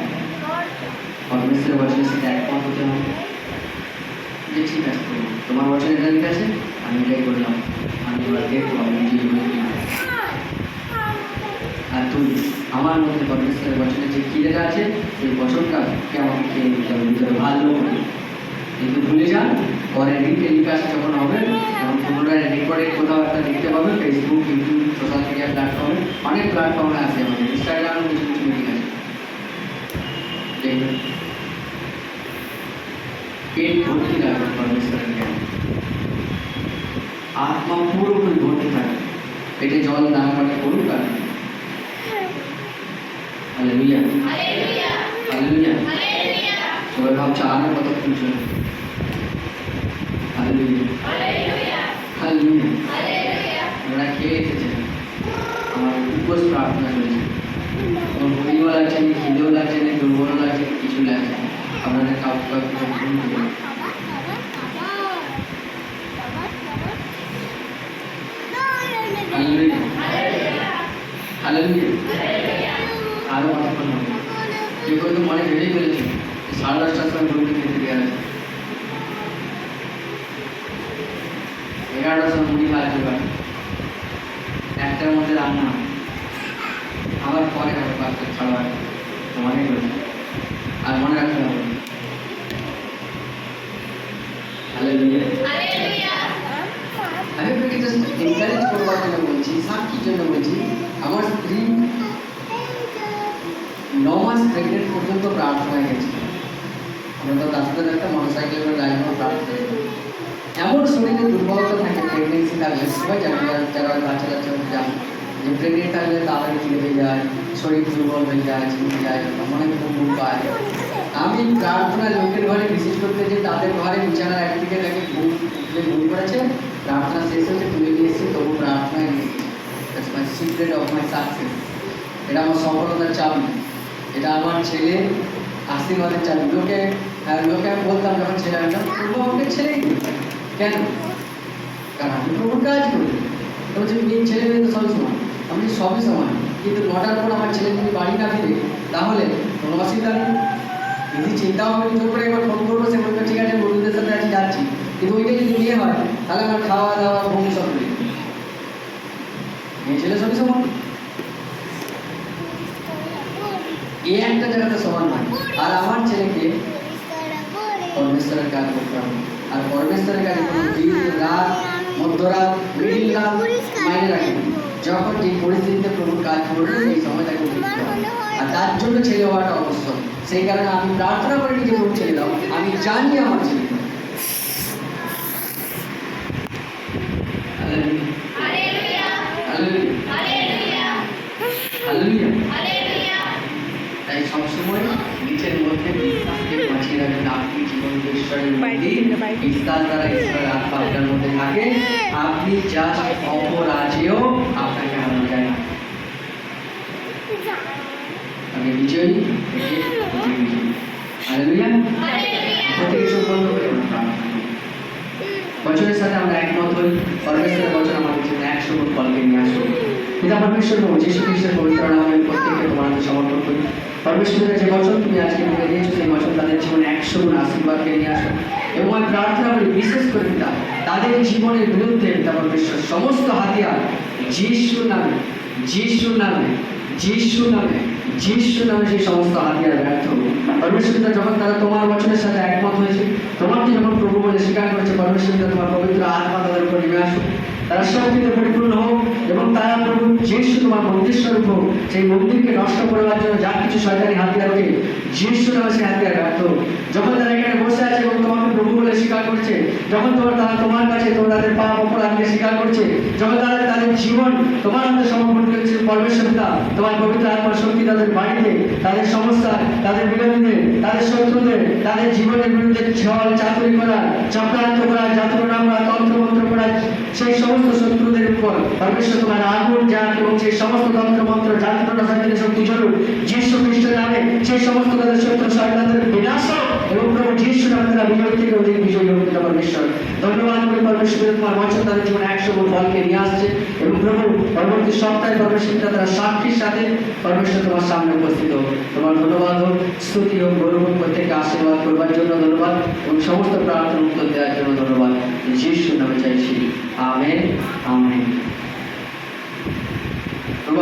পরমেশ্বরের বছরের সাথে একমত হতে হবে যে ঠিক আছে, তোমার বছর এটা ঠিক আছে, আমি এটাই করলাম, আমি এবার দেখবো আমি নিজেই বলে কি। আর তুই আমার মধ্যে পরমেশ্বরের বছরে যে খিদেটা আছে, এই বছরটাকে আমাকে খেয়ে নিতে হবে, ভিতরে ভালো করে। কিন্তু ভুলে যান, পরে টেলিকাস্ট যখন হবে তখন পুনরায় রেকর্ডেড কোথাও একটা দেখতে পাবে। ফেসবুক, ইউটিউব, সোশ্যাল মিডিয়া প্ল্যাটফর্মে, অনেক প্ল্যাটফর্মে আছে, আমাদের ইনস্টাগ্রামে কিছু কিছু মিটিং আছে, দেখবেন। পেট ভর্তি লাগবে পরমেশ্বরের জ্ঞান, আত্মা পুরোপুরি ভর্তি থাকে। পেটে জল দান করে করুক। আর হালেলুয়া, হালেলুয়া। সবাই ভাবছে আর কতক্ষণ চলবে। Hallelujah, hallelujah. ওরা খেয়ে এসেছেন, আমার উপোস প্রার্থনা চলেছে। আমার ভুলিও লাগছে না, খিদেও লাগছে না, দুর্বল লাগছে, কিছু লাগছে না। আপনাদের কাউকে কাউকে আরো কতক্ষণ হবে? কেউ কেউ তো মনে ভেবেই ফেলেছে 10:30টার সময় ঘুরতে খেতে গেছে, 11টার সময় মুড়ি খাওয়া যেতে পারে, 1টার মধ্যে রান্না, আবার পরে হবে 5টা খাবার। মনে করেছে আর মনে রাখতে হবে। হালেলুয়া। আমি আপনাকে জাস্ট এনকারেজ করবার জন্য বলছি, সাক্ষীর জন্য বলছি। আমার স্ত্রী 9 মাস প্রেগনেন্ট পর্যন্ত প্রার্থনায় গেছিল। আমরা তো রাস্তায় একটা মোটরসাইকেলের লাইনে প্রার্থনা, এমন প্রেগনেন্সি থাকলে সবাই জানে, যারা বাচ্চা কাচ্চা জানে যে প্রেগনেন্ট থাকলে তাড়াতাড়ি খিদে যায়, শরীর দুর্বল হয়ে যায়, ঝিমে যায়, অনেক ঘুম পায়। আমি প্রার্থনা লোকের ঘরে ভিজিট করতে যে তাদের ঘরে বিছানার একদিকে তাকে ঘুম করেছে, প্রার্থনা শেষ হয়েছে, তুলে নিয়ে এসেছি, তবু প্রার্থনায় মাই সিক্রেট অফ মাই সাকসেস। এটা আমার সফলতার চাবি, এটা আমার ছেলে আশীর্বাদের চাবি। লোকে আমি বলতাম যখন ছেলে আনতাম, প্রভু আমাকে ছেলেই দিন। কেন? কারণ আমি প্রভুর কাজ করি। বলছি মেয়ে ছেলে মেয়ে তো সবই সমান, আমি সবই সমান, কিন্তু 9টার পর আমার ছেলে যদি বাড়ি না ফিরে তাহলে কোনো অসুবিধা নেই। যদি চিন্তা হবে জোর করে একবার ফোন করবো, সে বলবে ঠিক আছে বন্ধুদের সাথে আজকে যাচ্ছি, কিন্তু ওইটা যদি বিয়ে হয় তাহলে আমার খাওয়া দাওয়া ঘুম সব নেই। মেয়ে ছেলে সবই সমান, এই একটা জায়গাতে সমান নয়। আর আমার ছেলেকে পরমেশ্বরের কাজ করতে হবে, আর পরমেশ্বরের কাজে কোনো দিন রাত মধ্যরাত মিডিল রাত মাইনে রাখে। যখন যে পরিস্থিতিতে প্রভুর কাজ করবে সেই সময় তাকে বুঝতে হবে, আর তার জন্য ছেলে হওয়াটা অবশ্যই। সেই কারণে আমি প্রার্থনা করি যে প্রভু ছেলে দাও, আমি জানি আমার ছেলে দাও। তাই সবসময় নিজের মধ্যে বিশ্বাসকে বাঁচিয়ে রাখবেন। আপনি জীবন ঈশ্বরের মধ্যে বিশ্বাস দ্বারা ঈশ্বরের আত্মা আপনার মধ্যে থাকে, আপনি যা অপরাজেয় আপনাকে হারানো যায় না। আমি বিজয়ী থেকে বিজয়ী। হালেলুয়া। প্রত্যেকে চোখ বন্ধ করে বছরের সাথে আমরা একমত হই, পরমেশ্বরের বছর আমাদের জন্য 100 গুণ ফলকে নিয়ে আসবে। পিতা পরমেশ্বর প্রভু যীশু খ্রিস্টের পবিত্র নামে প্রত্যেককে তোমার হাতে সমর্পণ করি। পরমেশ্বরের যে বচন তুমি আজকে মুখে দিয়েছো, সেই বচন তাদের জীবনে 100 গুণ আশীর্বাদকে নিয়ে আসো। এবং আমি প্রার্থনা করি বিশেষ করে পিতা তাদের জীবনের বিরুদ্ধে পিতা পরমেশ্বর সমস্ত হাতিয়ার যিশুর নামে, যিশুর নামে, যিশুর নামে, যিশুর নামে সেই সমস্ত হাতিয়ার ব্যর্থ হোক। পরমেশ্বর পিতা যখন তারা তোমার বচনের সাথে একমত হয়েছে, তোমাকে যখন প্রভু বলে স্বীকার করেছে, পরমেশ্বর পিতা তোমার পবিত্র আত্মা তাদের উপর নেমে আসুক, তারা শক্তিতে পরিপূর্ণ হোক এবং তারা প্রভু যিশু তোমার মন্দির স্বরূপ হোক। সেই মন্দিরকে নষ্ট করার জন্য যা কিছু শয়তানি হাতিয়ার ওঠে, যিশু নামে সেই হাতিয়ার ব্যর্থ হোক। যখন তারা এখানে বসে আছে এবং তোমাকে প্রভু বলে স্বীকার করছে, যখন তারা তোমার কাছে তাদের পাপ অপরাধকে স্বীকার করছে, যখন তারা তাদের জীবন তোমার হাতে সমর্পণ করেছে, পরমেশ্বর পিতা তোমার পবিত্র আত্মার শক্তি তাদের বাড়িতে, তাদের সমস্যা, তাদের বিরোধীদের, তাদের শত্রুদের, তাদের জীবনের বিরুদ্ধে ছল চাতুরি করা, চক্রান্ত করা, যাতনা করা, তন্ত্রমন্ত্র করা, সেই সমস্ত শত্রুদের উপর পরমেশ্বর তোমার আগুন যাক এবং সেই সমস্ত তন্ত্রমন্ত্র যাতনা শক্তির শক্তি জ্বলুক যীশু খ্রিস্টের নামে। সেই সমস্ত তাদের শত্রু শয়তানদের বিনাশ হোক এবং প্রভু যীশু নামে তারা বিজয় থেকে অধিক বিজয়ী হোক। পরমেশ্বর ধন্যবাদ করি পরমেশ্বর, তোমার বচন তাদের জীবনে 100 গুণ ফলকে নিয়ে আসছে এবং প্রভু পরবর্তী সপ্তাহে পরমেশ্বর তারা সাক্ষীর সাথে পরমেশ্বর তোমার সামনে উপস্থিত হোক। তোমার ধন্যবাদ হোক, স্তুতি হোক, গৌরব হোক, প্রত্যেককে আশীর্বাদ করবার জন্য ধন্যবাদ এবং সমস্ত প্রার্থনা উত্তর দেওয়ার জন্য ধন্যবাদ। যিশুর নামে চাইছি, আমেন, আমেন। প্রভু